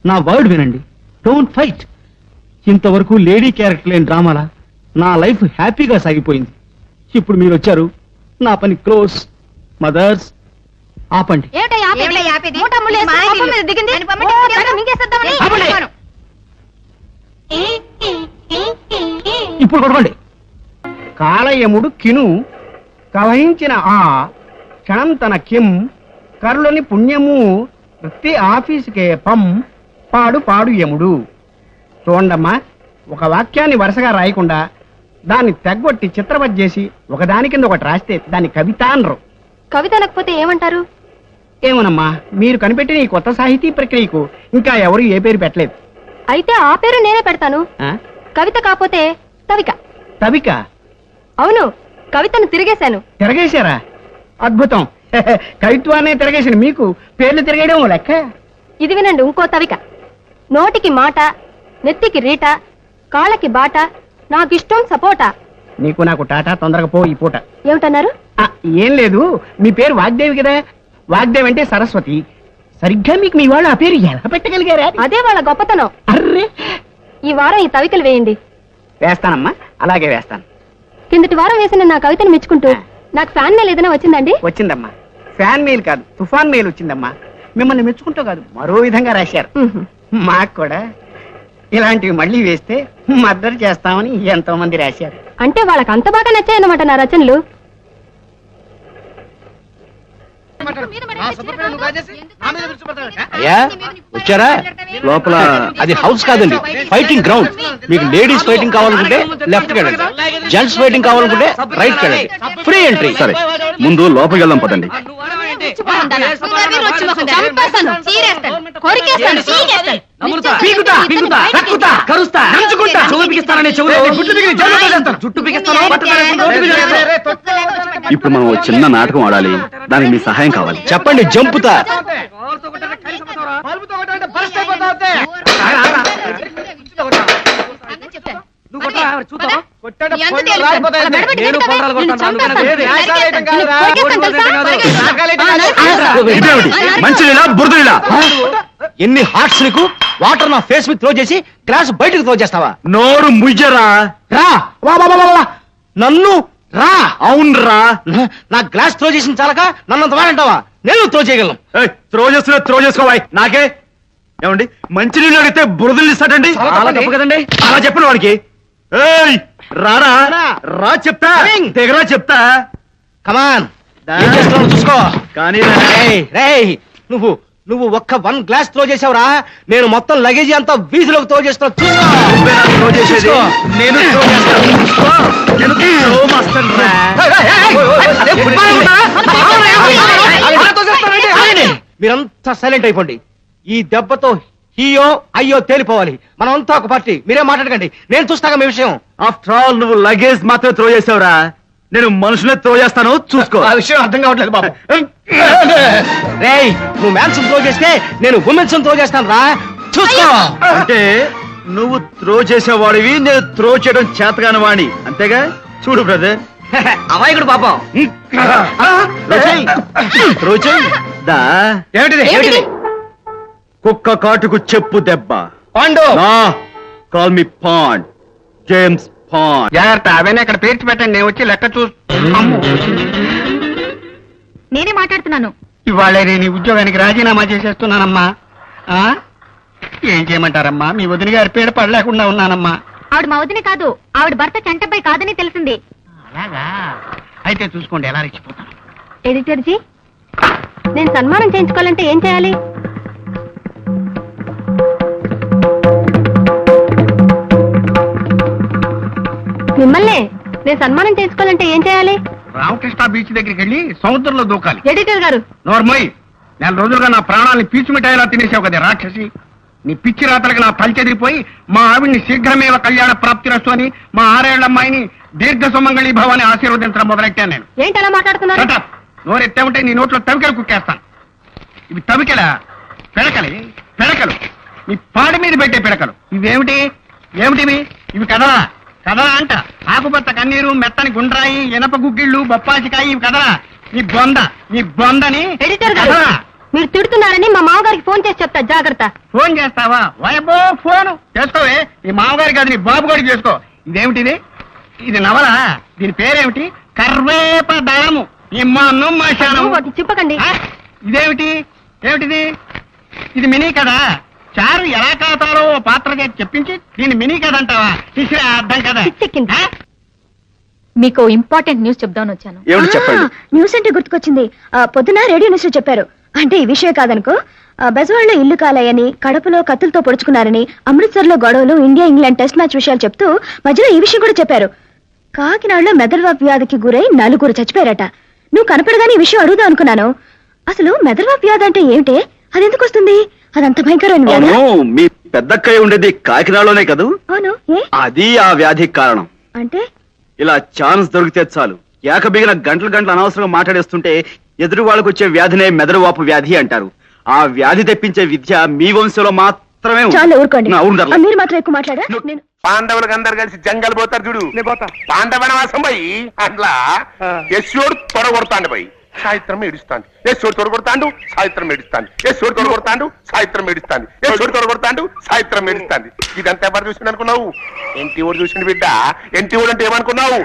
నా వర్డ్ వినండి, డోంట్ ఫైట్. ఇంతవరకు లేడీ క్యారెక్టర్ లేని డ్రామాలా నా లైఫ్ హ్యాపీగా సాగిపోయింది. ఇప్పుడు మీరు వచ్చారు, నా పని క్లోజ్. మదర్స్ ఆపండి. ఇప్పుడు కొడవండి. కాళయముడు కిను కవహించిన ఆ క్షణం తన కిం కరులని పుణ్యము వృత్తి ఆఫీసుకే పం పాడు పాడు యముడు. చూడండమ్మా, ఒక వాక్యాన్ని వరుసగా రాయకుండా దాన్ని తెగ్గొట్టి చిత్రవత్ చేసి ఒకదాని కింద ఒకటి రాస్తే దాన్ని కవిత అనరు. కవిత అనకపోతే ఏమంటారు? ఏమోనమ్మా, మీరు కనిపెట్టిన ఈ కొత్త సాహితీ ప్రక్రియకు ఇంకా ఎవరు ఏ పేరు పెట్టలేదు. అయితే ఆ పేరు నేనే పెడతాను. కవిత కాకపోతే తవిక. తవిక? అవును, కవితను తిరిగేశాను. తిరగేశారా? అద్భుతం. కవిత్వాన్ని తిరగేసిన మీకు పేర్లు తిరగేయడం లెక్క. ఇది వినండి, ఇంకో తవిక. నోటికి మాట, నెత్తికి రీట, కాళ్ళకి బాట, నాకిష్టం సపోటా. నీకు నాకు టాటా, తొందరగా పో ఈ పూట. ఏమిటన్నారు? ఏం లేదు, మీ పేరు వాగ్దేవి కదా. వాగ్దేవి అంటే సరస్వతి. సరిగ్గా మీకు మీ వాళ్ళు ఆ పేరు ఎలా పెట్టగలిగారా? అదే వాళ్ళ గొప్పతనం. అర్రే, ఈ వారం ఈ తవికలు వేయండి. వేస్తానమ్మా, అలాగే వేస్తాను. కిందటి వారం వేసిన నా కవితను మెచ్చుకుంటూ నాకు ఫ్యాన్ మెయిల్ ఏదైనా వచ్చిందండి? వచ్చిందమ్మా. ఫ్యాన్ మెయిల్ కాదు, తుఫాన్ మెయిల్ వచ్చిందమ్మా. మిమ్మల్ని మెచ్చుకుంటూ కాదు, మరో విధంగా రాశారు. మాకు కూడా ఇలాంటివి మళ్ళీ వేస్తే మద్దతు చేస్తామని ఎంతో మంది రాశారు. అంటే వాళ్ళకి అంత బాగా నచ్చాయన్నమాట నా రచనలు. అయ్యా వచ్చారా? లోపల అది హౌస్ కాదండి, ఫైటింగ్ గ్రౌండ్. మీకు లేడీస్ ఫైటింగ్ కావాలనుకుంటే లెఫ్ట్ వెళ్ళండి, జెంట్స్ ఫైటింగ్ కావాలనుకుంటే రైట్ వెళ్ళండి. Free entry. సరే, ముందు లోపలికి వెళ్దాం పదండి. ఇప్పుడు మనం చిన్న నాటకం ఆడాలి, దానికి మీ సహాయం కావాలి. చెప్పండి. జంపుతా. మంచినీళ్ళ బురదనీళ్ళ? ఎన్ని హార్ట్స్ నీకు? వాటర్ నా ఫేస్ మీద త్రో చేసి గ్లాస్ బయటకు త్రో చేస్తావా? నోరు ముయ్యరా. రా నన్ను రా. అవును రా. నా గ్లాస్ త్రో చేసిన చాలక నన్నంత వాడంటావా? నేను త్రో చేయగలను. త్రో చేస్తున్నా త్రో చేసుకోవాలి. నాకే ఏమండి, మంచినీళ్ళు అడిగితే బురదలు ఇస్తాడండి. కదండి అలా చెప్పిన వాడికి. రారా రా చెప్తా, దగ్గర చెప్తా. కమాన్ చూసుకో. కానీ నువ్వు నువ్వు ఒక్క 1 గ్లాస్ త్రో చేసావురా, నేను మొత్తం లగేజీ అంతా వీధిలోకి త్రో చేస్తున్నా. మీరంతా సైలెంట్ అయిపోండి. ఈ దెబ్బతో హీయో అయ్యో తేలిపోవాలి. మనం అంతా ఒక పార్టీ. మీరే మాట్లాడకండి, నేను చూస్తాగా మీ విషయం. ఆఫ్టర్ ఆల్ నువ్వు లగేజ్ మాత్రమే త్రో చేసావురా, నేను మనుషులే త్రో చేస్తాను. చూసుకో. ఆ విషయం అర్థం కావట్లేదు బాబు. రేయ్, నువ్వు మ్యాన్స్ త్రో చేస్తే నేను ఉమెన్స్ త్రో చేస్తాను రా. చూసుకో. అంటే నువ్వు త్రో చేసేవాడివి, నేను త్రో చేయడం చేతగాని వాణి, అంతేగా? చూడు బ్రదర్, అమాయకుడు పాపం. త్రో చేయి. ఏమిటిది? కుక్క కాటుకు చెప్పు దెబ్బ. Pandu. Call me pond, James Pond. జాగ్రత్త, అవన్నీ అక్కడ పేర్చి పెట్టండి, నేను వచ్చి లెక్క నేనే మాట్లాడుతున్నాను. ఇవాళ నేను ఈ ఉద్యోగానికి రాజీనామా చేసేస్తున్నానమ్మా. ఏం చేయమంటారమ్మా? మీ వదిన గారి పేడ పడలేకుండా ఉన్నానమ్మా. ఆవిడ మా వదిన కాదు, ఆవిడ భర్త చంటపై కాదని తెలిసింది. అలాగా? అయితే చూసుకోండి ఎలా రెచ్చిపోతాను. ఎడిటర్ జీ, నేను సన్మానం చేయించుకోవాలంటే ఏం చేయాలి? మిమ్మల్ని నేను సన్మానం చేసుకోవాలంటే ఏం చేయాలి? రామకృష్ణ బీచ్ దగ్గరికి వెళ్ళి సముద్రంలో దూకాలి. ఎడిటర్ గారు, నోర్మోయ్, 4 రోజులుగా నా ప్రాణాలను పీచు మిఠాయిలా తినేసావు కదా రాక్షసి. నీ పిచ్చి రాతలకు నా పలిచెదిరిపోయి మా ఆవిడ్ని శీఘ్రమేవ కళ్యాణ ప్రాప్తిరస్తు అని మా 6 ఏళ్ల అమ్మాయిని దీర్ఘ సుమంగళి భవాన్ని ఆశీర్వదించడం మొదలెట్టాను నేను. ఏంటలా మాట్లాడుతున్నారు? Shut up. నోరెత్తే ఉంటే నీ నోట్లో తవికలు కుక్కేస్తాను. ఇవి తవికలా? పిడకలు నీ పాడి మీద పెట్టే పిడకలు. ఏమిటివి? ఇవి కదలా అంట. ఆకుపచ్చ కన్నీరు, మెత్తని గుండ్రాయి, ఇనప గుగ్గిళ్ళు, బొప్పాసికాయ, ఇవి కదలా. నీ బొందని ఎడిటర్ గారు, కదలా. మీరు తిడుతున్నారని మా మామగారికి ఫోన్ చేసి చెప్తా, జాగ్రత్త. ఫోన్ చేస్తావా? వాయబ్బో, ఫోను చేసుకోవే. నీ మామగారికి కాదు, నీ బాబు గారికి చేసుకో. ఇదేమిటిది? ఇది నవల. దీని పేరేమిటి? కర్వేపదళము. ఒకటి చెప్పకండి. ఏమిటిది? ఇది మినీ కదా. చారు ఎలా కాతారో ఓ పాత్ర చేసి చెప్పించి దీన్ని మినీ కథ అంటావా? తీసిరా, అర్థం కదా. పిచ్చెక్కింది. మీకు ఇంపార్టెంట్ న్యూస్ చెప్దామని వచ్చాను. ఏమిటి చెప్పండి. న్యూస్ అంటే గుర్తుకొచ్చింది. పొద్దున రేడియో న్యూస్ లో చెప్పారు. అంటే ఈ విషయం కాదనుకో. బెజవాడలో ఇల్లు కాలాయని, కడపలో కత్తులతో పొడుచుకున్నారని, అమృత్సర్ లో గొడవలు, ఇండియా ఇంగ్లాండ్ టెస్ట్ మ్యాచ్ విషయాలు చెప్తూ మధ్యలో ఈ విషయం కూడా చెప్పారు. కాకినాడలో మెదడువాపు వ్యాధికి గురై 4 చచ్చిపోయారట. నువ్వు కనపడగానే ఈ విషయం అడుగుదాం అనుకున్నాను. అసలు మెదడువాపు వ్యాధి అంటే ఏమిటే? అది ఎందుకు వస్తుంది? అదంత భయంకరమైన వ్యాధి. అవును, మీ పెద్దక్కయ్య ఉండేది కాకినాడలోనే కదూ? అవును. ఏ అది ఆ వ్యాధికి కారణం. అంటే? ఇలా ఛాన్స్ దొరికితే చాలు ఏకబిగిన గంటలు అనవసరంగా మాట్లాడేస్తుంటే ఎదురు వాళ్ళకు వచ్చే వ్యాధినే మెదడువాపు వ్యాధి అంటారు. ఆ వ్యాధి తెప్పించే విద్య మీ వంశంలో మాత్రమే ఉంది. చాలు ఊరుకోండి. నా ఊరుదర్లే. మీరు మాత్రం ఎక్కువ మాట్లాడా? నేను పాండవులకు అందరు కలిసి జంగల్ పోతారు చూడు. పాండవనవాసం పోయి అట్లా యశోడు తొడగొడతాండు పోయి సాయిత్రం ఏడుస్తాండు. యశోడు తొడగొడతాండు, సాయిత్రం ఏడుస్తాండు. యశోడు తొడగొడతాండు, సాయిత్రం ఏడుస్తాండు. యశోడు తొడగొడతాండు, సాయిత్రం ఏడుస్తాండు. ఇదంతా ఎవరు చూసిండు అనుకున్నావు? ఎన్టీ ఓడు చూసిండు బిడ్డ. ఎన్టీ ఓడు అంటే ఏమనుకున్నావు?